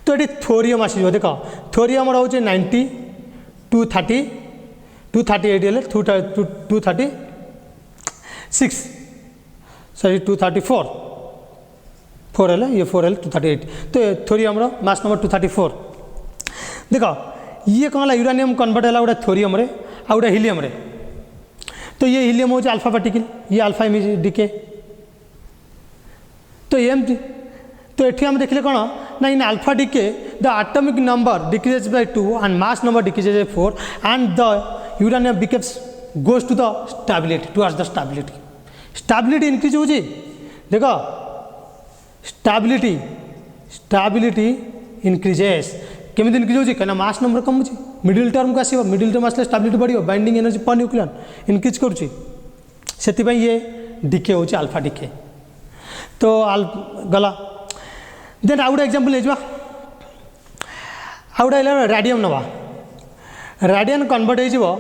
Speaker 1: तो ये थोरियम आसीबो देखो थोरियम रहउचे 90 230 238 हेले 236 सॉरी 234 4 है ये 4 है 238 तो थोरियम रो मास नंबर 234 देखो ये कौन यूरानियम कन्वर्ट है गोटे थोरियम रे आ गोटे हीलियम रे तो ये हीलियम हो अल्फा पार्टिकल ये अल्फा डीके तो एमती तो ये आम देखले कौन ना in alpha decay the atomic number decreases by 2 and mass number decreases by 4 and the uranium becomes goes to the stability towards the stability increase हो देखो स्टेबिलिटी इंक्रीजेस केमी इंक्रीज होची कना मास नंबर कम होची मिडिल टर्म को आसीबो middle term आसले stability बढ़ियो binding energy per nucleon increase करूची सेति पई ये डीके होची अल्फा डीके तो गला देन आउट एग्जांपल लेजवा आउट रेडियम नवा रेडियम कन्वर्ट हो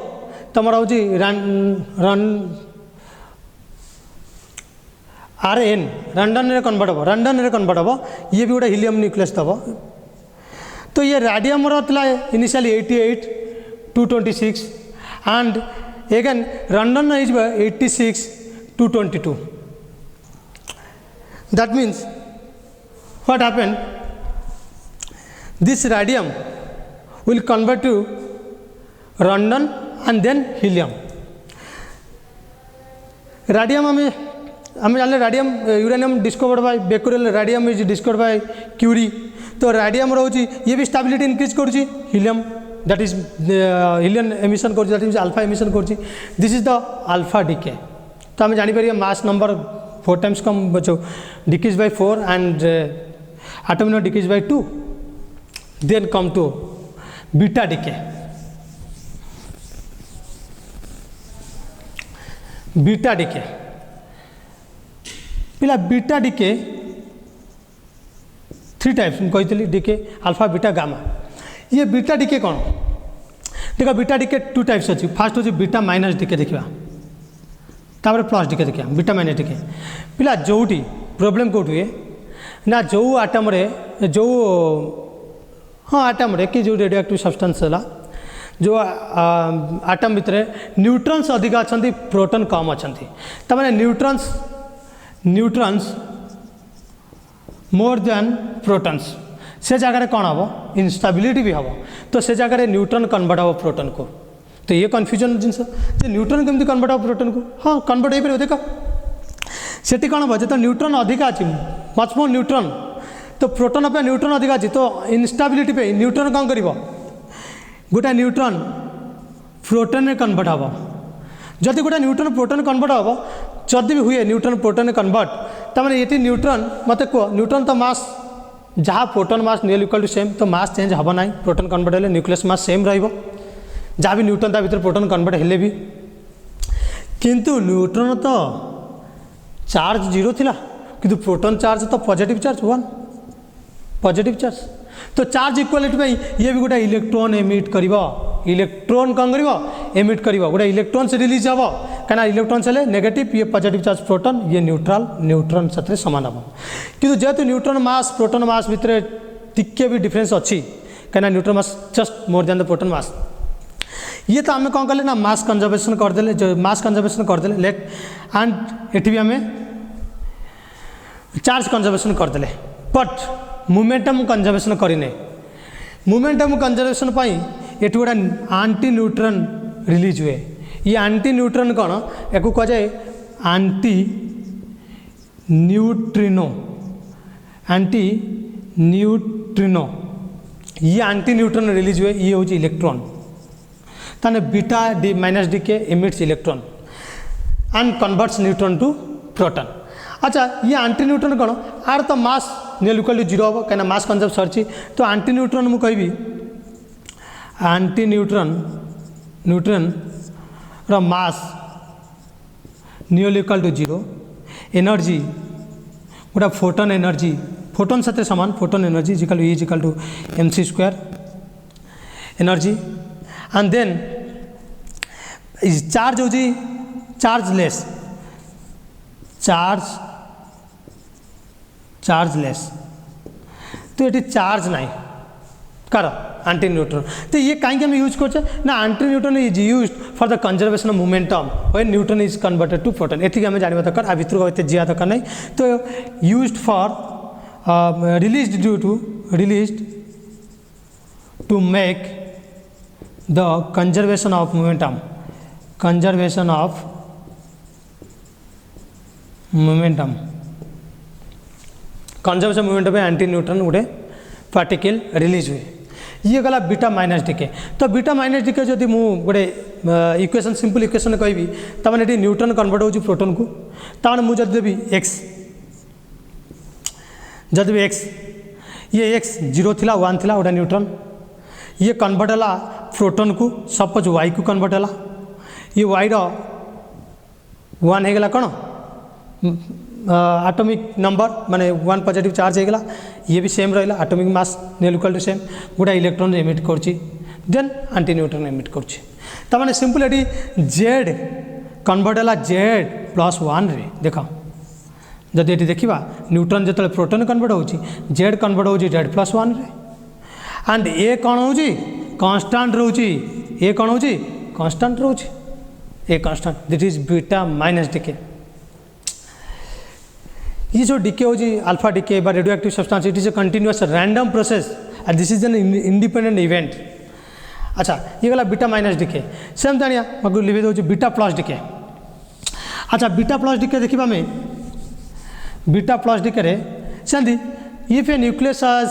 Speaker 1: तमर होची रन RN रंडन रे कन्वर्ट हम ये भी गोटे हीलियम न्यूक्लियस दब तो ये रेडियम रा initially 88 226 and again radon 86 222 that means what happened this radium will convert to radon and then helium radium हमें जान radium uranium discovered by Becquerel radium is discovered by Curie तो radium रोची ये भी स्टेबिलिटी इंक्रीज करुची helium that is helium emission करुची that is alpha emission करुची this is the alpha decay तो हमें जानी परिया मास नंबर 4 टाइम्स कम बचो decrease by 4 and atomic number decrease by 2 then come to beta decay पिला बीटा डीके 3 टाइप्स कही डीके अल्फा बीटा गामा ये बीटा डीके कौन देखो बीटा डीके टू टाइप्स अच्छी फास्ट हूँ बीटा माइनस डीके देखा तापर प्लस डीके देखा बीटा माइनस डीके पिला जोटी प्रोब्लेम कौट हुए ना जो आटम जो हाँ आटम कि जो रेडियो एक्टिव सब्सटेंस है जो आटम भितर न्यूट्रॉन्स अधिक अच्छा प्रोटॉन कम अच्छा तमाने न्यूट्रॉन्स मोर देन प्रोटॉन्स से जगह कौन हम इनस्टेबिलिटी भी हम तो से जगह न्यूट्रॉन कन्वर्ट हम प्रोटॉन को तो ये कन्फ्यूजन जिनस न्यूट्रॉन केमती कन्वर्ट हम प्रोटॉन को हाँ कन्वर्ट हो पारे देख सेठी कौन हम जो न्यूट्रॉन अधिक अच्छी मच मोर न्यूट्रॉन तो प्रोटॉन अपेक्षा न्यूट्रॉन अधिक अच्छी तो इनस्टेबिलिटी पे न्यूट्रॉन कौन कर गोटे न्यूट्रॉन प्रोटॉन में कन्वर्ट हम जदि गोटे न्यूट्रॉन प्रोटॉन कन्वर्ट हम जदि भी हुए न्यूट्रॉन प्रोटॉन में कन्वर्ट तमाने ये न्यूट्रॉन मत कह न्यूट्रॉन तो मास जहाँ proton mass near equal to same तो मास चेंज हम ना प्रोटॉन कन्वर्ट हेले न्यूक्लियस मास सेम रहिबो जहाँ भी न्यूट्रॉन ता भीतर प्रोटॉन कन्वर्ट हेले भी किंतु न्यूट्रॉन तो चार्ज 0 थिला किंतु प्रोटॉन चार्ज तो पॉजिटिव चार्ज 1 पॉजिटिव चार्ज तो चार्ज इक्वालिटी में ये भी गोटे इलेक्ट्रॉन एमिट कर इलेक्ट्रॉन कौन कर एमिट कर गोटे इलेक्ट्रॉन से रिलीज हम कहीं इलेक्ट्रॉन से नेगेटिव ये पॉजिटिव चार्ज प्रोटॉन ये न्यूट्रल न्यूट्रॉन साथ सामान हम किंतु जेहेतु न्यूट्रॉन मास प्रोटॉन मास भितर टिके भी डिफरेंस अच्छी कहीं neutron mass just more than the proton mass ये तो आम कौन कले ना मास कंजर्वेशन करदे जो मास कंजर्वेशन करदे लेट एंड एटी भी आम चार्ज कंजर्वेशन करदे बट मोमेंटम कंजर्वेशन करें मोमेंटम कंजर्वेशन ये गोटे आंटी न्यूट्रॉन रिलीज हुए ये आंटी न्यूट्रॉन कौन या कह जाए आंटी न्यूट्रिनो आंटी न्यूट्रिनो ये आंटी न्यूट्रॉन रिलीज हुए ये हूँ इलेक्ट्रॉन ताने बीटा डी minus decay emits electron and converts neutron to proton अच्छा ये आंटी न्यूट्रॉन कौन आर तो मास नियर इक्वल टू 0 हम कहीं मास कंजर्व सरची तो आंटी न्यूट्रॉन मु कहि आंटी न्यूट्रॉन रो mass near equal to 0 energy गोटा फोटोन एनर्जी फोटोन साथ सामान photon energy equal to mc² energy and then charge होजी चार्जलेस चार्जलेस तो ये चार्ज ना कार आंटी न्यूट्रॉन तो ये कहीं हम यूज करछे ना antineutron is used for the conservation of momentum when neutron is converted to proton एथि आम जानवा दरकार आ भितर एत जिया दरकार नहीं तो used for released to make the conservation of momentum conservation momentum में एंटी न्यूट्रॉन गोटे पार्टिकल रिलीज हुए ये गला बीटा माइनस डीके तो बीटा माइनस डीके जदि मु गोटे इक्वेशन सिंपल इक्वेशन कहबी तमाने ये न्यूट्रॉन कन्वर्ट होची प्रोटॉन को तमाने मु जदि देबी x जदि भी x ये x 0 थिला 1 थिला गोटे न्यूट्रॉन ये कन्वर्ट है प्रोटॉन को सपोज y को कन्वर्ट है ये y रो 1 हो गला कौन एटॉमिक नंबर माने 1 पॉजिटिव चार्ज हो गला ये भी सेम रहा atomic mass near equal to same गोटे इलेक्ट्रॉन एमिट करछि देन एंटी न्यूट्रॉन एमिट करछि त माने सिंपल एटी z कन्वर्ट है z+1 रे देखा जदि ये देखा न्यूट्रॉन जो प्रोटॉन कन्वर्ट होची z कन्वर्ट होची z+1 रे एंड ए कौन होची कांस्टेंट रोची ए कौन होची कांस्टेंट रोची ए constant that is beta minus decay ये जो डीके हो alpha decay radioactive substance it is a continuous random process and this is an independent event अच्छा ये गला बीटा माइनस डीके सेम जानिया मैं लिखी दूँ बीटा प्लस डीके अच्छा बीटा प्लस डीके देखा में बीटा प्लस डीके रे सेमती if a nucleus has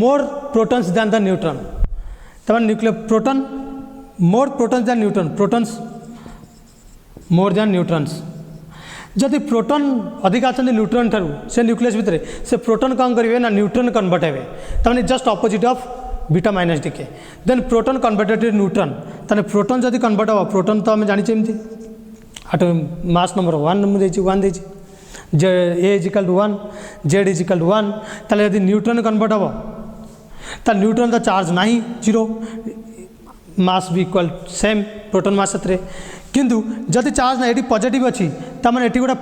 Speaker 1: more protons than the neutron तब proton more protons than neutron protons more than neutrons जदि प्रोटॉन अधिक अच्छा न्यूट्रॉन ठारू से न्यूक्लियस भितर से प्रोटॉन कौन करेंगे ना न्यूट्रॉन कन्वर्ट हे तमें just opposite of beta minus decay then proton converted to neutron ताने प्रोटॉन जदि कन्वर्ट हो प्रोटॉन तो आम जानी एमती एटॉमिक मास नंबर 1 मुझे 1 देछि जे A equal to 1 Z equal to 1 ताले यदि न्यूट्रॉन कन्वर्ट हो ता न्यूट्रॉन दा चार्ज नहीं जीरो मास भी इक्वल सेम प्रोटॉन मास रे किंतु जदि चार्ज ना एटी पॉजिटिव अच्छी ताମାନେ एटी गोटे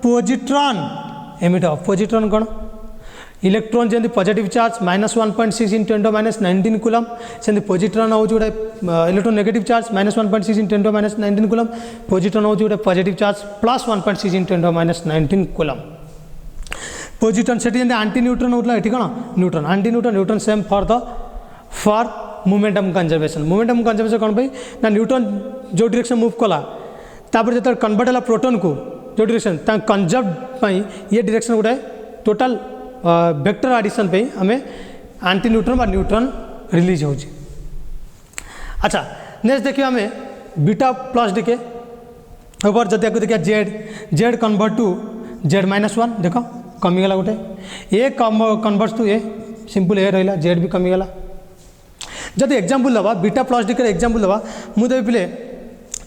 Speaker 1: पॉजिट्रॉन एमिट पॉजिट्रॉन कौन इलेक्ट्रॉन जमी पॉजिटिव चार्ज -1.6 × 10⁻19 कूलम से पॉजिट्रॉन हूँ गोटे electron negative charge -1.6 × 10⁻19 coulomb positron हूँ गोटे पॉजिटिव चार्ज +1.6 × 10⁻19 कूलम पॉजिट्रॉन से आंटी न्यूट्रॉन होता है कौन neutron aunty neutron same for momentum conservation कौन भाई ना न्यूट्रॉन जो डायरेक्शन मूव कला तापर जो कन्वर्ट है प्रोटॉन को जो डायरेक्शन कंजर्व ये डायरेक्शन गोटे टोटल वेक्टर एडिशन पे हमें आंटी न्यूट्रॉन बा न्यूट्रॉन रिलीज हो। अच्छा नेक्स्ट देखिए हमें बीटा प्लस डिके ऊपर जब देखिए जेड कन्वर्ट टू Z-1 देख कमीगला गोटे ए कन्वर्ट टू ए सिंपल ए रहा जेड भी कमीगला जब एग्जांपल दबा बीटा प्लस डिके एग्जांपल दबा मुझे पे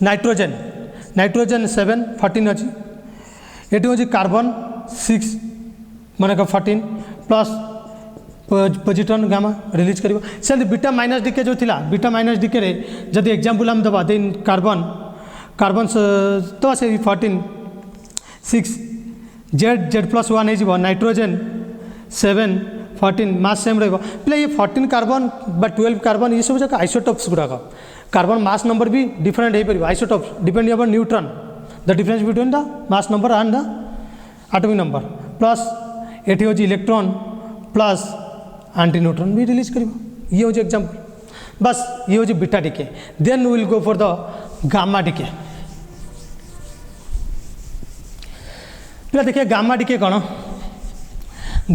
Speaker 1: नाइट्रोजेन 7 14 अच्छी ये हूँ कार्बन 6 मन 14 प्लस पॉजिट्रॉन गामा रिलीज कर से बीटा माइनस डिके जो थिला बीटा माइनस डिके रे जब एग्जांपल हम दबा देन कार्बन तो से 14 6 Z+1 हो नाइट्रोजेन 7 14 मास सेम रहा ये 14 कार्बन बा 12 कार्बन ये सब जगह आइसोटॉप्स गुड़ाक कार्बन मास नंबर भी डिफरेंट हो पार आइसोटॉप्स डिपेंड अपन neutron the difference between the mass number and the atomic number plus ये हूँ इलेक्ट्रॉन प्लस आंटी न्यूट्रॉन भी रिलीज कर ये हूँ एग्जांपल बस ये हूँ beta decay then will go for the gamma decay पिला देखिए गामा डिके कौन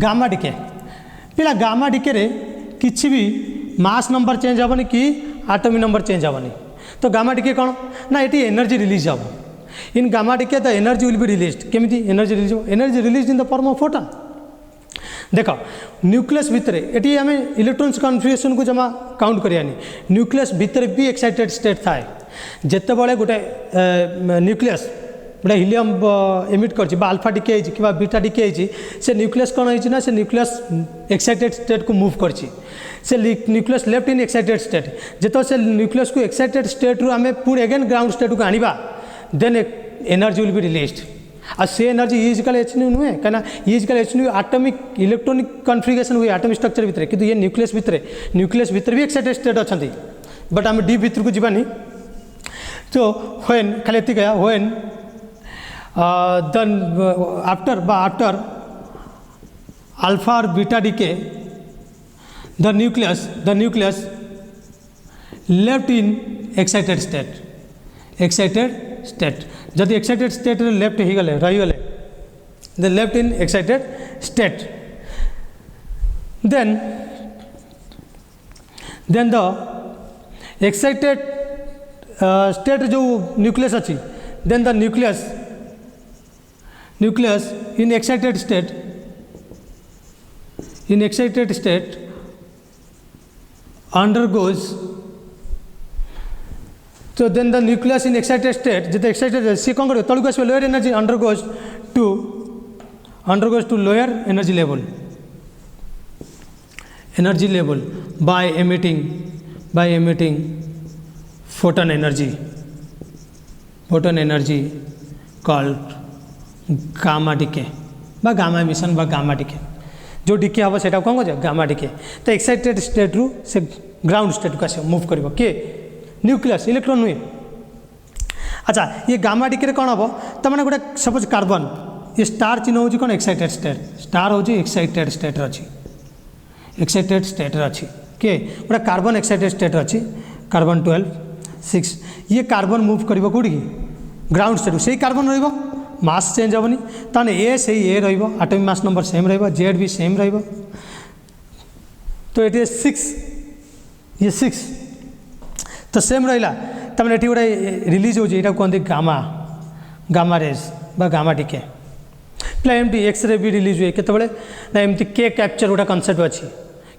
Speaker 1: गामा डिके पिला गामा डिके रे किसी भी मास नंबर चेंज हेनी कि एटॉमिक नंबर चेंज हेनी तो गामा डिके कौन ना ये एनर्जी रिलीज हम in gamma decay the energy will be released केमिति energy release in the form of photon देख न्यूक्लियस भितर ये आम इलेक्ट्रॉन्स कन्फिगरेशन को जमा काउंट करियानी न्यूक्लियस भितर भी एक्साइटेड स्टेट थाए जितेबाला गोटे न्यूक्लियस गोटे हिलियम एमिट कर आल्फा डिके कि बीटा डिके से न्यूक्लियस कौन है से न्यूक्लियस एक्साइटेड स्टेट को मूव कर nucleus left in excited state जो से न्यूक्लियस को एक्साइटेड स्टेट रू आम पुणी अगेन ग्राउंड स्टेट को आनिबा then energy will be released आ से एनर्जी इजिकल एच न्यू नुहे कहीं equal h nu atomic electronic configuration हुए आटमिक स्ट्रक्चर भितर किंतु ये न्यूक्लियस भितर भी एक्साइटेड स्टेट अच्छा बट आम डी भितर को जीवानी तो व्हेन खाली एति व्हेन आफ्टर अल्फा और beta decay the nucleus left in excited state जदि एक्साइटेड स्टेट लेफ्ट हो गले रहीगले the left in excited state then the excited state जो न्यूक्लियस अच्छी then the nucleus in excited state undergoes so then the nucleus in excited state जब excited सी कौन कर तलू आस lower energy undergoes to lower energy level by emitting photon energy called gamma decay बा gamma emission बा gamma decay जो decay हम से कौन कह गामा डिके तो एक्साइटेड स्टेट रू से ग्राउंड स्टेट को आस मूव कर किए न्यूक्लियस इलेक्ट्रॉन नुहे अच्छा ये गामा डिके कौन हम तो मैंने गोटे सपोज कार्बन ये स्टार चिन्ह हूँ कौन एक्साइटेड स्टार हूँ एक्साइटेड स्टेट अच्छी किए गोटे कार्बन एक्साइटेड स्टेट अच्छी कार्बन 12 6 ये कार्बन मूव कर कौटी ग्राउंड स्टेट से कार्बन रही मास चेंज हेनी ताने ए से ए रटोमिक मास नंबर सेम जेड भी सेम तो ये 6 ये 6 तो सेम रहा तमें ये गोटे रिलीज हो कहते गामा रेज बा गामा डिके पे एमती एक्सरे भी रिलीज हुए केतबेले ना एमती के कैप्चर गोटे कनसेप्ट अच्छी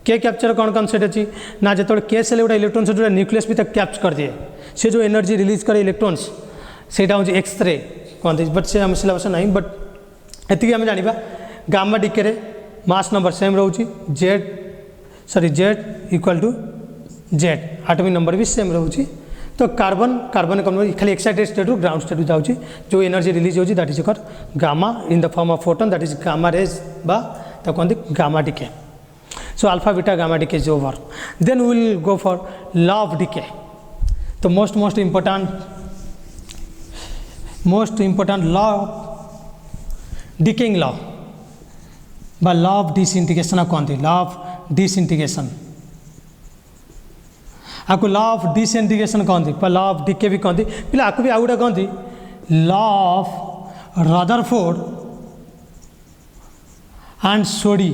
Speaker 1: के कैप्चर कौन कनसेप्ट अच्छी ना जो के सेल गोटे इलेक्ट्रॉन से जो न्यूक्लियस भी तक कैप्च कर दिए से जो एनर्जी रिलीज करे इलेक्ट्रॉन्स से एक्सरे कहते बट से आम सिलेबस ना बट एति आम जाना गामा डिके रे मास नंबर सेम रोचे Z sorry Z equal to Z atomic number भी सेम रोचे तो कार्बन कार्बन कम खाली एक्साइटेड स्टेट ग्राउंड स्टेट जाऊँगी जो एनर्जी रिलीज होती that is called gamma in the form of photon that is gamma rays बा कहते gamma decay so alpha beta gamma decay is over then we will go for law of decay तो most important law decaying law बा law of disintegration कहते law of disintegration आपको law of disintegration कहते law of decay भी कहते पिला आपको भी आउ गोटे कहते law of Rutherford and Soddy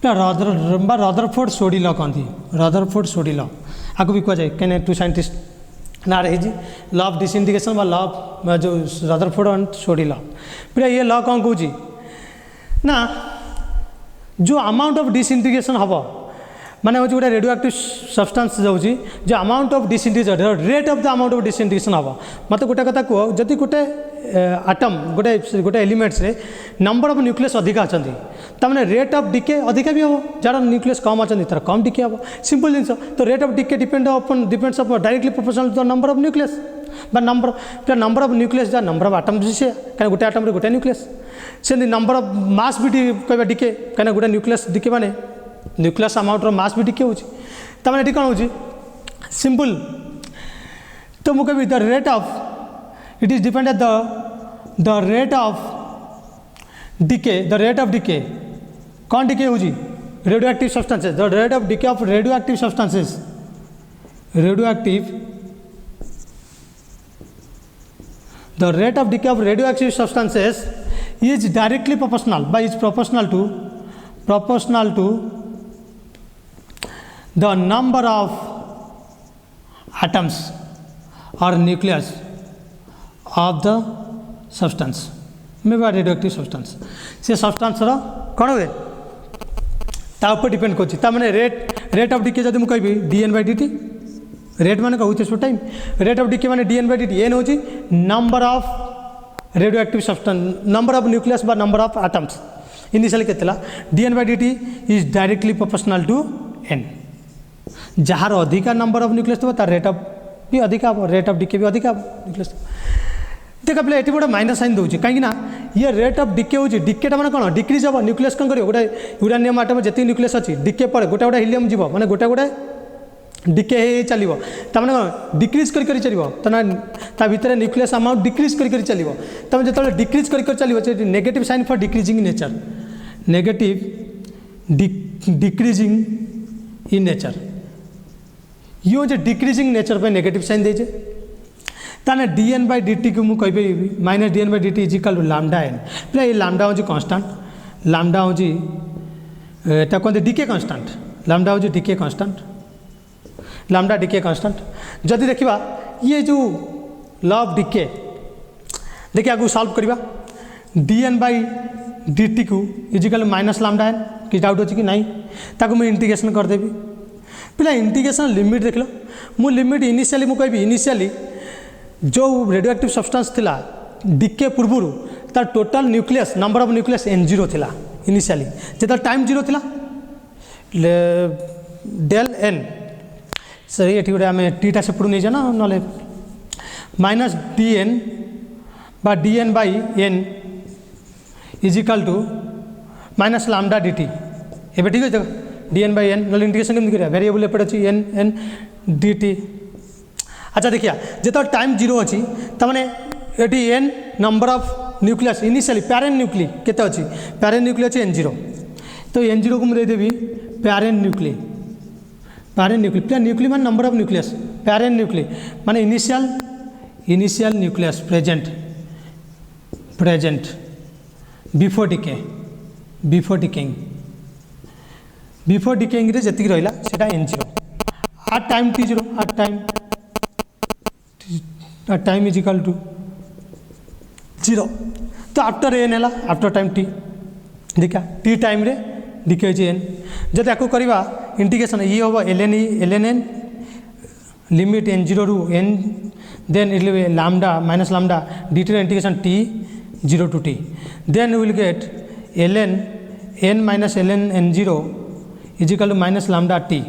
Speaker 1: Rutherford Soddy law कहते रदरफोर्ड सोडी लॉ आपको भी कह जाए कहीं टू साइंटिस्ट ना रही लॉ ऑफ डिसइंटीग्रेशन बा लॉ ऑफ जो रदरफोर्ड एंड सोडी लॉ पिला ये लॉ कौन कहूँ ना जो अमाउंट ऑफ डिसइंटीग्रेशन हम माने हूँ गोटे रेडियो एक्टिव सब्सटेंस जाऊँगी जो amount of disintegration rate of the amount of disintegration हम मत गोटे कथा कह जदि गोटे आटम गोटे गोटे एलिमेंट्स रे नंबर ऑफ न्यूक्लियस अधिका अच्छा तमें रेट ऑफ डिके अधिका भी हम जार न्यूक्लियस कम अच्छा तार कम डिके हम सिंपल जिन तो rate of decay depends upon directly proportional to the number of nucleus बा नंबर ऑफ न्यूक्लियस जा नंबर ऑफ आटम से कहीं गोटे आटम गोटे न्यूक्लियस से नंबर ऑफ मास भी कह डिके कहीं गोटे न्यूक्लियस डिके माने न्यूक्लियस अमाउंट मास भी डिके होने ये कौन हो सिंपल तो मुझे कह the rate of it is depend the rate of decay कौन डिके हो radio active substances the rate of decay of radio active substances the rate of decay of radioactive substances is directly proportional by is proportional to the number of atoms or nucleus of the substance maybe radioactive substance से substance रो कौन हुए ता ऊपर depend करछि ता माने rate of decay जदि मु कहबी dN/dt रेट मान कहूँ so time rate of decay माने dN/dt एन हूँ number of radioactive substance number of nucleus बा नंबर ऑफ आटम्स इनिशियली केतला dN/dt is directly proportional to n जार अधिका नंबर ऑफ न्यूक्लियस तो तार रेट ऑफ भी अधिका रेट ऑफ डिके भी अधिका न्यूक्लियस देख पे ये गोटे माइनस साइन दूसरी कहीं ये रेट ऑफ डिके हो डिकेटा मैंने कौन डिक्रीज हम न्यूक्लियस कौन कर गोटे यूरानियम आटम जी न्यूक्लियस अच्छी डिके पर गोटे गोटे हिलियम जीव मैंने गोटे गोटे डिके चलो तमें कौन डिक्रीज कर चलो भितर न्यूक्लियस अमाउंट डिक्रीज कर चलो तुम जो डिक्रीज कर चलो negative sign for decreasing nature negative decreasing in nature ये हूँ डिक्रीजिंग नेचर पर नेगेटिव साइन देचे ताने dN/dt को मुझे कहीपरि minus dN/dt is equal to lambda n पे ये लैम्डा हूँ कांस्टेंट लैम्डा हूँ कहते डिके कांस्टेंट लैम्डा हूँ decay constant lambda decay constant जदि देखा ये जो लॉ ऑफ डिके देखिए आगे सॉल्व करवा dN/dt को is equal minus lambda n कि डाउट अच्छी कि नहीं ताको मुझे इंटीग्रेशन करदेवी पिला इंटीग्रेशन लिमिट देख लो मु लिमिट इनिशियली मुझे कहि इनिशियली जो रेडियो एक्टिव सब्सटेंस थिला डिके पूर्व तार total nucleus number of nucleus n0 थिला इनिशियली जो टाइम 0 थिला डेल n सही ये गोटे आम टीटा सेपटू नहीं जाना ना माइनस dN बा dN/n is equal to minus lambda dt एबे ठीक है dN/n ना इंटीग्रेशन केमती करिया वेरिएबल एपटे अच्छी n dt अच्छा देखिए जो टाइम 0 अच्छी तमाने ये n number of nucleus initially parent nuclei केते अच्छी पैरेंट न्यूक्ली अच्छी n0 तो n0 को मुझे देदेवी पैरेंट न्यूक्ली प्ला न्यूक्ली मान number of nucleus parent nuclei माने initial nucleus present before decaying रे जति रहिला सेटा n0 at time t0 at time is equal to 0 तो आफ्टर n है आफ्टर टाइम t देखा t टाइम रे डिके n जब आपको करवा इंटीग्रेशन ये हम ln लिमिट n0 रु n then it will lambda minus lambda dt integration t 0 to t then will get ln n minus ln n0 is equal to minus lambda t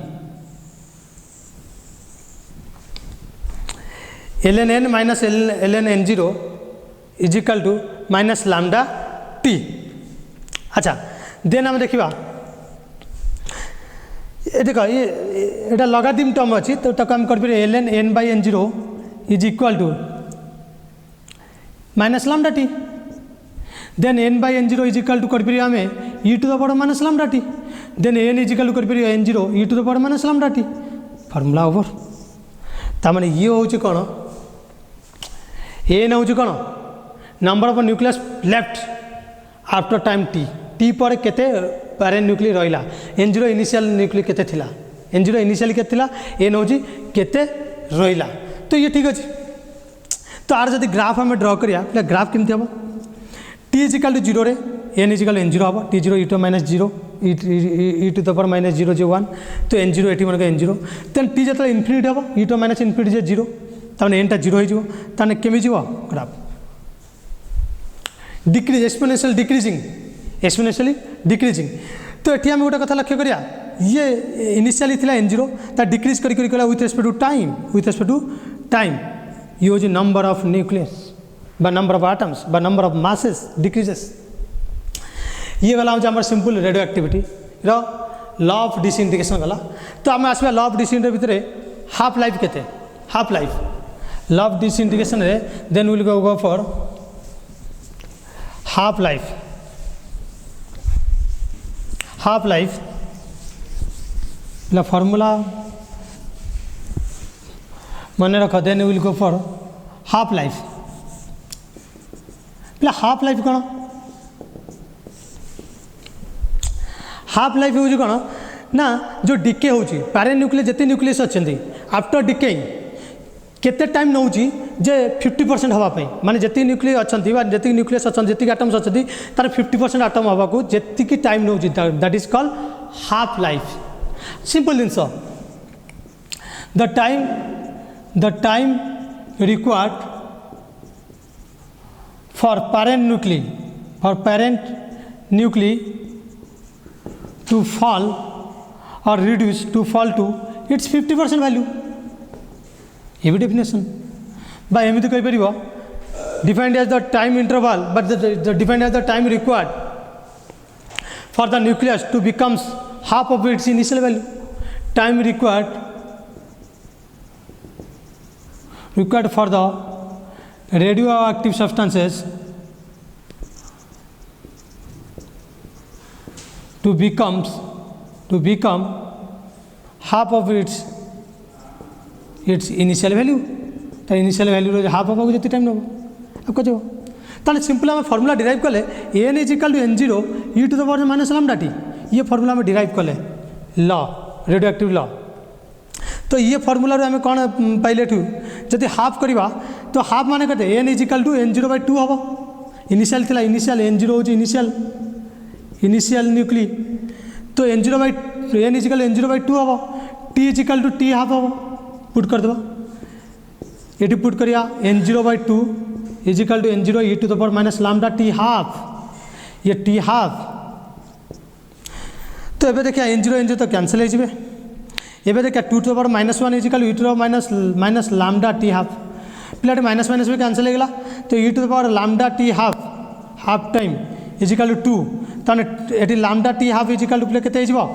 Speaker 1: ln n minus ln n0 is equal to minus lambda t. अच्छा then आम देखा देख ये लगादिम term अच्छी तो आम कर ln n by n0 is equal to minus lambda t then n by n0 is equal to कर आम e to the power minus lambda t then n is equal to कर n0 e to the power minus lambda t formula over तार ये हूँ कौन n हूँ कौन number of nucleus left after time t पर केते पैरेंट न्यूक्लियस रहिला n0 इनिशियल न्यूक्लियस केते थिला n0 इनिशियल केते थिला एन हूँ केते रहिला तो ये ठीक अच्छे तो आर जब ग्राफ आम ड्र करिया ग्राफ केमती हम टी इज इक्वल टू 0 रे n is equal to n0 हम t0 e to minus 0 e to the power minus 0 जो 1 तो n0 एटी मन n0 देन टी जो इनफिनिटी हम e टू माइनस इनफिनिटी जे 0 तब एन टा 0 हो ताने केमी जीव ग्राफ डिक्रीज एक्सपोनेंशियली डिक्रीजिंग तो ये आम गोटे कथा लक्ष्य करिया ये इनिशियली थिला n0 ता डिक्रीज करी विथ रेस्पेक्ट टू टाइम ये हूँ नंबर ऑफ न्यूक्लियस बा नंबर ऑफ एटम्स बा नंबर ऑफ मासेस डिक्रीजेस ये गला हूँ simple radioactivity law of disintegration गला तो आम आसवा लॉ ऑफ डिसइंटीग्रेशन भितर हाफ लाइफ केते half life law of disintegration रे then will go for half life formula मन रख then will go for half life कौन हाफ लाइफ हूँ कौन ना जो डिके हो पैरेंट न्यूक्लियस जिते न्यूक्लियस अच्छा आफ्टर डिकेइंग केते टाइम नौ जे 50% हाँपाई माने जी न्यूक्लियस अच्छा जी न्यूक्लियस अच्छा जी आटम्स अच्छा तार 50% आटम हाँबा को जी time now that is called half life simple जिनस the time required for parent nuclei to fall or reduce to fall to its 50% value ये भी definition by एमती कही परिबो defined as the time interval but the defined as the time required for the nucleus to becomes half of its initial value time required for the radioactive substances to become half of its initial value तो initial value half हाँ को time नब अब कह ताले simple आम formula derive कले n is equal to n0 e to the power minus lambda t ये फॉर्मूला आम डिराइव कले लॉ रेडियोएक्टिव लॉ तो ये फॉर्मूला आम कौन पाइले जदि हाफ करवा तो हाफ माने कते n is equal to n0 by 2 हम इनिशियल थिला इनिशियल n0 हूँ इनिशियल न्यूक्ली तो n0 by n is equal n0 by 2 हम t is equal to t half हम पुट कर देवा ये पुट करिया n0 by 2 is equal to n0 e to the power minus lambda t half ये t half तो ये देखिए n0 तो कैंसल हो ये देखिए 2 to the power minus 1 is equal e to the minus lambda t half पिलाटी minus minus भी कैंसल होगा तो e to the power lambda t half time is equal to 2 ताने ये lambda t half is equal to पिले केते हो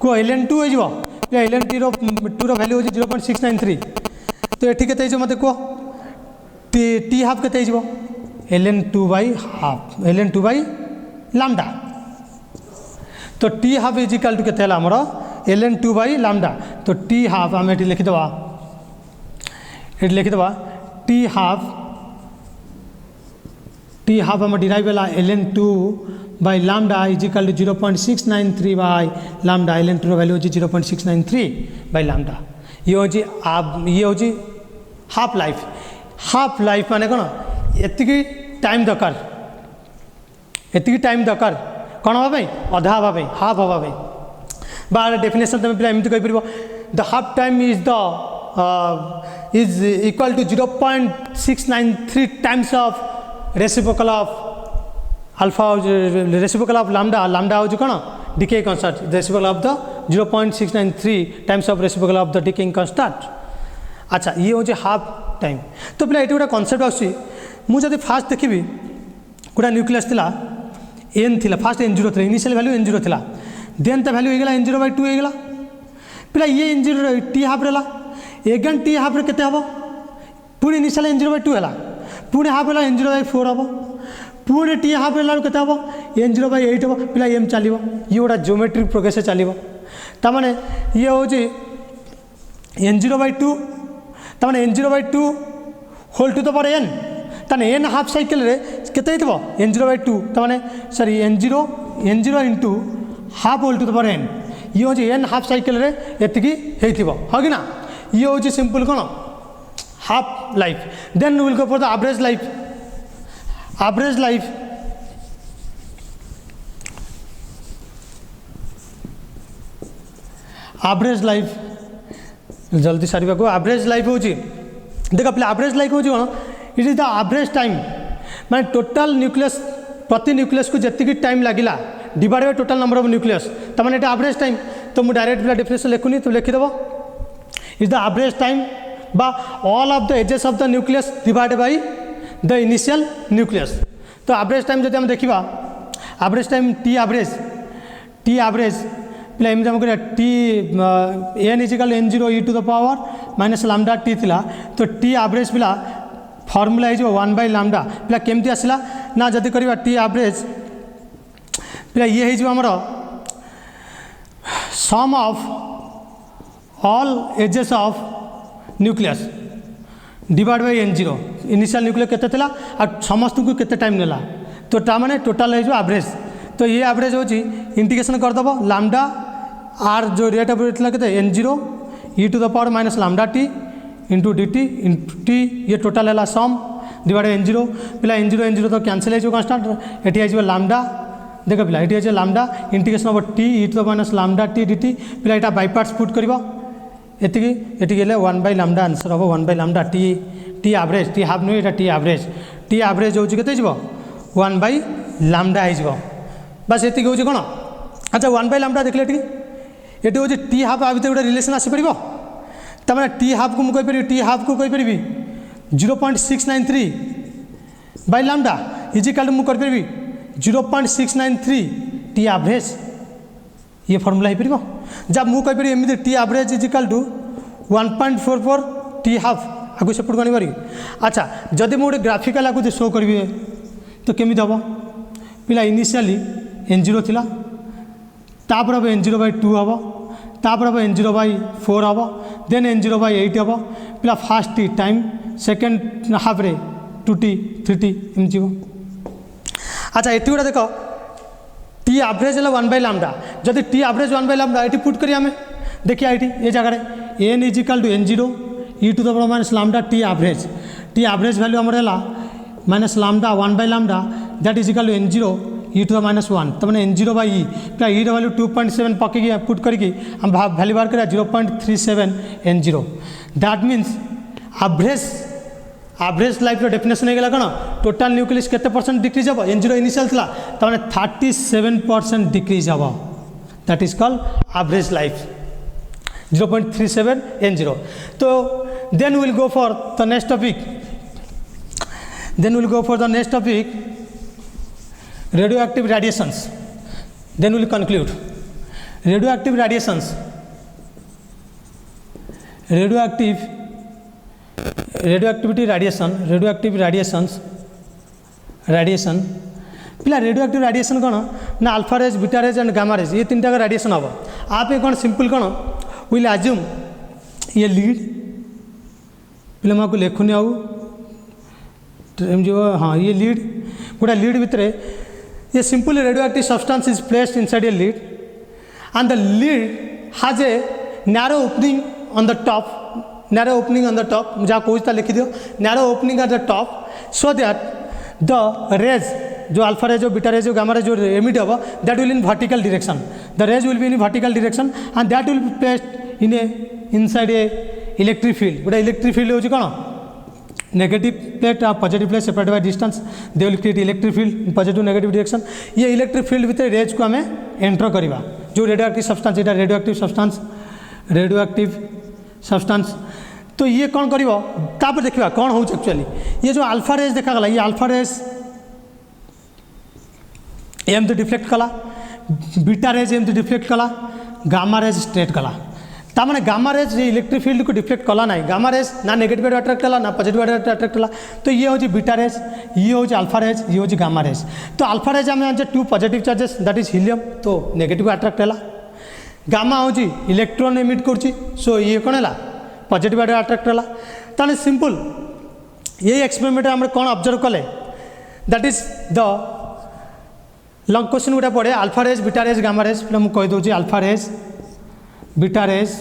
Speaker 1: को ln2 हो ln2 रो वैल्यू हो 0.693 तो ये केते हो मत कह t हाफ केते हो ln2 by half ln2 by lambda तो t half is equal to केते हमर ln2 by लैम्डा तो t हाफ आम ये लिखिदेवा ये लिखिदेवा t हाफ आम डिराइव है ln2 by lambda is equal to 0.693 by lambda ln2 रो वैल्यू 0.693 by लैम्डा ये हूँ हाफ लाइफ माने कौन एति टाइम दरकार कौन हाँपाई अधा हाँपाई हाफ हाँपाई बार डेफिनेशन तुम पे एमती कहीपर the half time is equal to 0.693 times of reciprocal of alpha reciprocal of lambda हूँ कौन decay constant, the reciprocal of the 0.693 times of reciprocal of the decaying constant. अच्छा ये हो हाफ टाइम तो पे ये गोटे कनसेप्ट आसुँच फास्ट देखी गोटा न्यूक्लियस थिला एन थिला फास्ट एन जीरो थी इनिशियल वैल्यू एन जीरो थिला देन ता वैल्यू होगा एन जीरो बाई टू होगा पे ये एन जीरो टी हाफ रहा एगेन टी हाफ रे केते हबो पुणी initial n zero by two है पुणी हाफ है एन जीरो बाई फोर हम पुणी टी हाफ रहा के एन जीरो बाई एट हम पे एम चलो ये गोटा जियोमेट्रिक प्रोग्रेस चलो ताने ये हूँ एन जीरो बाई टू ताने n zero by two whole to the power n ताने एन हाफ साइकिल रे केते हितबो एन जीरो बाई टू ताने sorry n zero into half whole to the power n ये हूँ एन हाफ साइकिल रे एतिकी हेइथिबो हो कि ना ये हूँ सिंपल कौन half life then will go for the average life average life जल्दी सारे को एवरेज लाइफ हो देख पे एवरेज लाइफ हो कौन it is the average time माने टोटल न्यूक्लियस प्रति न्यूक्लियस को जी टाइम लगिला divide by total number of nucleus तो मैंने एवरेज टाइम तो मुझे डायरेक्ट पे डेफिनेशन लिखुनी तो लिखिदेव इज द एवरेज टाइम बा all of the ages of the nucleus divide by the initial nucleus तो एवरेज टाइम जब हम देखा एवरेज टाइम टी एवरेज पे एम t n is equal n zero e to the power minus lambda t थिला तो t average पिला formula हो वन बाय लामडा पे केमती आसला ना जदि करवा टी एवरेज पे ये होमर sum of all ages of nucleus divide by n zero initial nucleus केते थिला आ समस्त को केते टाइम नेला तो ताने टोटल हो एवरेज तो ये एवरेज हो इंटीग्रेशन करदेव लामडा आर जो रेट ऑफ के N zero e to the power minus lambda t into d t ये टोटल है सम डिवाइड एन जीरो पे एन जीरो तो कैंसिल हो कन्स्टाट ये लामडा देख पिला ये lambda integration of t e to the minus lambda t d t पे यहाँ बाई पार्ट्स पुट कर ये वन बाय लामडा आंसर हम one by lambda t average T half नुह टी एवरेज हो वन बाय लामडा हो बस ये हूँ कौन अच्छा वन बाय लामडा देखले ये हूँ टी हाफ आ भर गोटे रिलेसन आसपर तमें टी हाफ को मुझे टी हाफ को कहीपरि 0.693 बाय लामडा इजिकाल मुझे 0.693 टी एवरेज ये फॉर्मूला हो पार जब मुझे एमती t average equal to 1.44 t half आगे सेपट को आनी अच्छा जदि मुझे ग्राफिकाल आगे शो करी तो केमी हम पिला इनिशियली एन जीरो थिला तापर अब एन जीरो बाई टू हम तापर अब एन जीरो बाई फोर हम then N zero by eight हम पिला first t time second half रे 2t 3t एमती अच्छा ये गोटे देख टी एवरेज है वन बाय लामडा जदि t average one by lambda ये पुट करिए आम देखिए ये जगह N equal to N zero e to the power minus lambda t average value आमर है minus lambda one by lambda that इजिकाल to N zero e to the minus one तो मैंने N zero by e value 2.7 पकई put करके हम value बाहर करा 0.37 N zero that means average life definition होगा कौन टोटाल न्यूक्लियस केते परसेंट डिक्रीज हम एन जीरो इनिशियल था तो 37% डिक्रीज हम that is called average life 0.37 N zero तो then will go for the next topic radioactive radiations then we'll conclude radioactive radiations radioactive radiation पिला radioactive radiation कौन ना alpha rays beta raise and gamma rays ये तीन टाक radiation हम आप कौन simple कौन विल एज्यूम ये लीड पिला मैं लिखुनी आउ जो हाँ ये लीड गोटा लीड भितर ये simple radioactive substance is placed inside a lead and the lid has a narrow opening on the top जहाँ कौन लिखी दियो narrow opening at the top so that the rays जो अल्फा रेज जो beta rays जो gamma rays जो emit हम that will in vertical direction the rays will be in vertical direction and that will be placed in a inside a electric field गोटे electric field हो कौन negative plate और positive plate separate by distance they will create electric field positive negative direction ये electric field भितर rays को आम enter करवा जो रेडियोएक्टिव सब्सटेंस ये रेडियोएक्टिव सब्सटेंस तो ये कौन करिवो तापर देखिबा कौन होउछ एक्चुअली ये जो अल्फा रेज देखा गला ये अल्फा रेज एमती डिफ्लेक्ट कला बीटा रेज एमती डिफ्लेक्ट कला गामा रेज स्ट्रेट कला तामाने गामा रेज ये इलेक्ट्रिक फील्ड को डिफ्लेक्ट कला ना गामा रेज ना नेगेटिव आड़े अट्रैक्ट कला ना पॉजिटिव आड़े अट्रैक्ट कला तो ये होची बीटा रेज ये होची अल्फा रेज ये होची गामा रेज तो अल्फा रेज आम जाने two positive charges that is helium तो नेगेटिव अट्रैक्ट है गामा होची इलेक्ट्रॉन एमिट करची सो ये कौन है पॉजिटिव आड़े अट्रैक्ट है ताने सिंपल ये एक्सपेरिमेंट आम कौन ऑब्जर्व कले that is the long question गोटे पड़े alpha rays beta rays gamma rays पे मुझे कहीदे alpha rays beta rays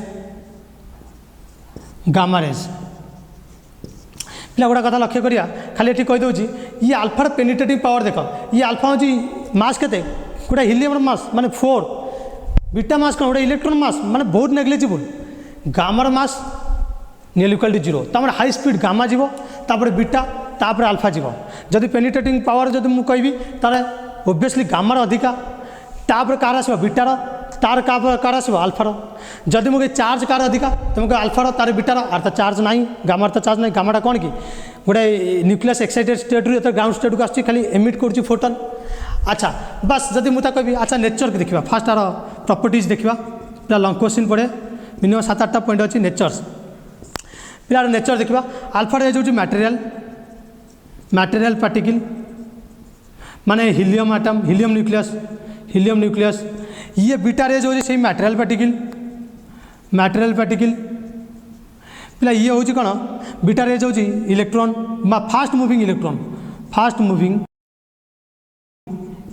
Speaker 1: gamma rays पे गोटे कथा लक्ष्य करिया खाली ये कहीदे ये अल्फार पेनिट्रेटिंग पावर देख ये अल्फा हूँ मास के गोटे हिलियम मास माने 4 बीटा मास कौन गोटे इलेक्ट्रॉन मास माने बहुत नेग्लिजिबल गामार मास नियर इक्वल टू 0 तमें हाई स्पीड गामा जीव तापर बीटा तापर अल्फा जीव जदि पेनिट्रेटिंग पावर जब मुझे कहि तार ओबियसली गामार अधिका तापर कार आस बीटार तार कार आस अल्फार जदि मुझे चार्ज कार अधिका तो मुझे अल्फार तार बीटार आर तो चार्ज ना गामार तो चार्ज ना गामाटा कौन कि गोटे न्यूक्लियस एक्साइटेड स्टेट रू ग्राउंड स्टेट को आस खाली एमिट कर फोटन अच्छा बस जदि मुझे कहि अच्छा नेचर के देखा फास्ट आर प्रॉपर्टीज देखा पूरा लॉन्ग क्वेश्चन पड़े मिनिमम 7-8टा पॉइंट अच्छी नेचर्स पिलार नेचर देखा अल्फा रेज हूँ मटेरियल पार्टिकल माने हिलियम आटम हिलियम न्यूक्लियस ये बीटा रेज हूँ से मटेरियल पार्टिकल पिला ये हूँ कौन बीटा रेज हूँ इलेक्ट्रॉन फास्ट मूविंग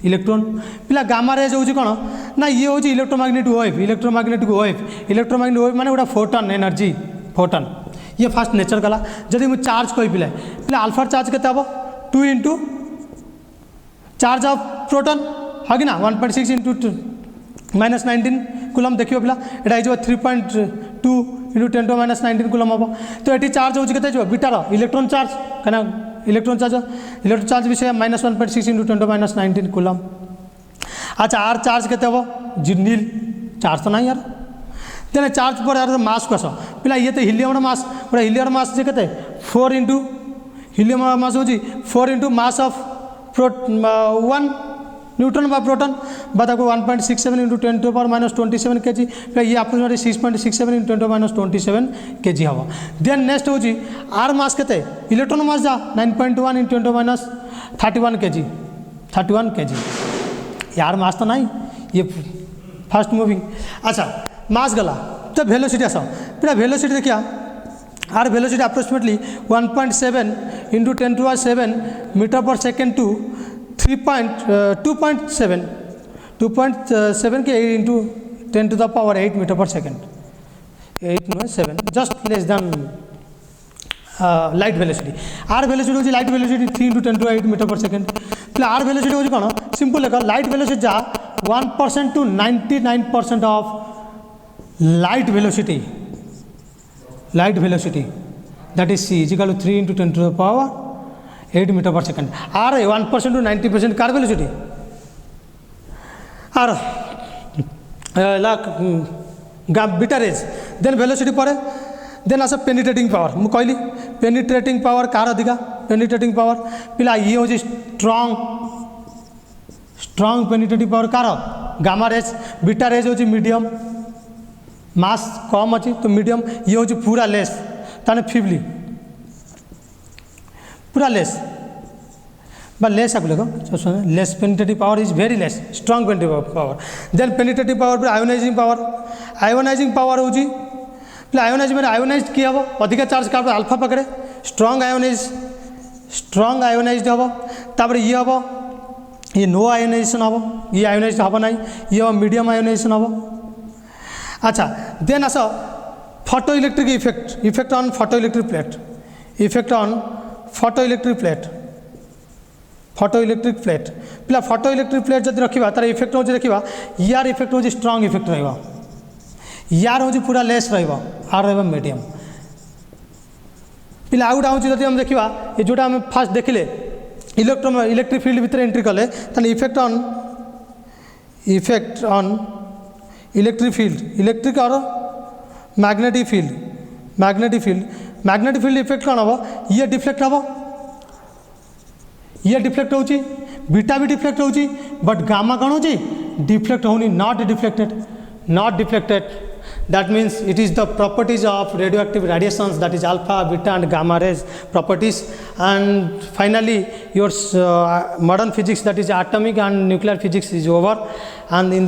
Speaker 1: इलेक्ट्रॉन पिला गामा रेज हूँ कौन ना ये हूँ इलेक्ट्रोमैग्नेटिक वेव माने गोटा फोटन एनर्जी फोटन ये फास्ट नेचर गला जदि मुझे चार्ज कही पिला अल्फा चार्ज के 2 इंटू चार्ज ऑफ प्रोटॉन है कि ना 1.6 इंटू -19 कूलम देखिए पिला ये 3.2 इंटू 10⁻⁹ कूलम हम तो ये चार्ज होची केते बीटार इलेक्ट्रॉन चार्ज कना इलेक्ट्रॉन चार्ज भी से -1.6 इंटू 10⁻⁹ कूलम अच्छा आर चार्ज केते हम नील चार्ज तो ना यार तेने चार्ज पर यार मास को आस पिला ये तो हिलियम मास गोटे हिलियम मास जे के 4 इंटू हिलियम मास हूँ 4 इंटू मास ऑफ 1 न्यूट्रन बा प्रोटॉन बता 1.67 इंटू 10⁻27 kg ये अप्रोक्सीमेटली 6.67 इंटू 10⁻27 kg हम देन नेक्स्ट हूँ आर मास के इलेक्ट्रॉन मास जा 9.1 इंटू 10⁻31 kg यार मास तो ना ये फास्ट मूविंग अच्छा मास गला तो वेलोसिटी आस पूरा वेलोसिटी देखिया आर velocity approximately 1.7 into 10⁻7 metre per second to 2.7 के into 10⁸ metre per second 8 no 7 just less than light velocity आर वेलोसिटी हूँ light velocity 3 into 10⁸ metre per second तो आर वेलोसिटी हूँ कौन सिंपल लेख लाइट वेलोसिटी जा 1% to 99% of light velocity that is c is equal to 3 into 10⁸ meter per second r 1% to 90% car velocity r beta rays then velocity pare then as a penetrating power mu कहली penetrating power car अधिका penetrating power पिला ये हो strong penetrating power car gamma rays beta rays हो medium मास कम अच्छी तो medium ये हूँ पूरा लेस ताने फिवली पूरा लेस बा लेस आप लिखो less penetrative power is very less strong penetrative power than penetrative power पर आयोनाइजिंग पावर हूँ पे आयोनाइज किए हम अधिक चार्ज का अल्फा पाखे स्ट्रॉन्ग आयोनाइज हम तापर ये हम ये नो आयोनाइजेशन हम ये आयोनाइज हम ना ये हम मीडियम आयोनाइजेशन हम अच्छा देन आस photoelectric effect on photoelectric plate पिला फोटो इलेक्ट्रिक प्लेट जब रखा तार इफेक्ट हूँ देखा यार इफेक्ट हूँ स्ट्रॉन्ग इफेक्ट यार हूँ पूरा लेस रर मीडियम पिला आउ गोटे हूँ जब आम देखा ये जोटा आम फास्ट देखिले इलेक्ट्रिक फील्ड भितर एंट्री कले ताले इफेक्ट ऑन इलेक्ट्रिक फील्ड और मैग्नेटिक फील्ड इफेक्ट कौन हम ये डिफ्लेक्ट हम ये डिफ्लेक्ट हो बीटा भी डिफ्लेक्ट हो बट गामा कौन हो डिफ्लेक्ट होनी not deflected that means it is the properties of radioactive radiations, that is alpha, beta and gamma rays properties. And finally your modern physics, that is atomic and nuclear physics, is over. And in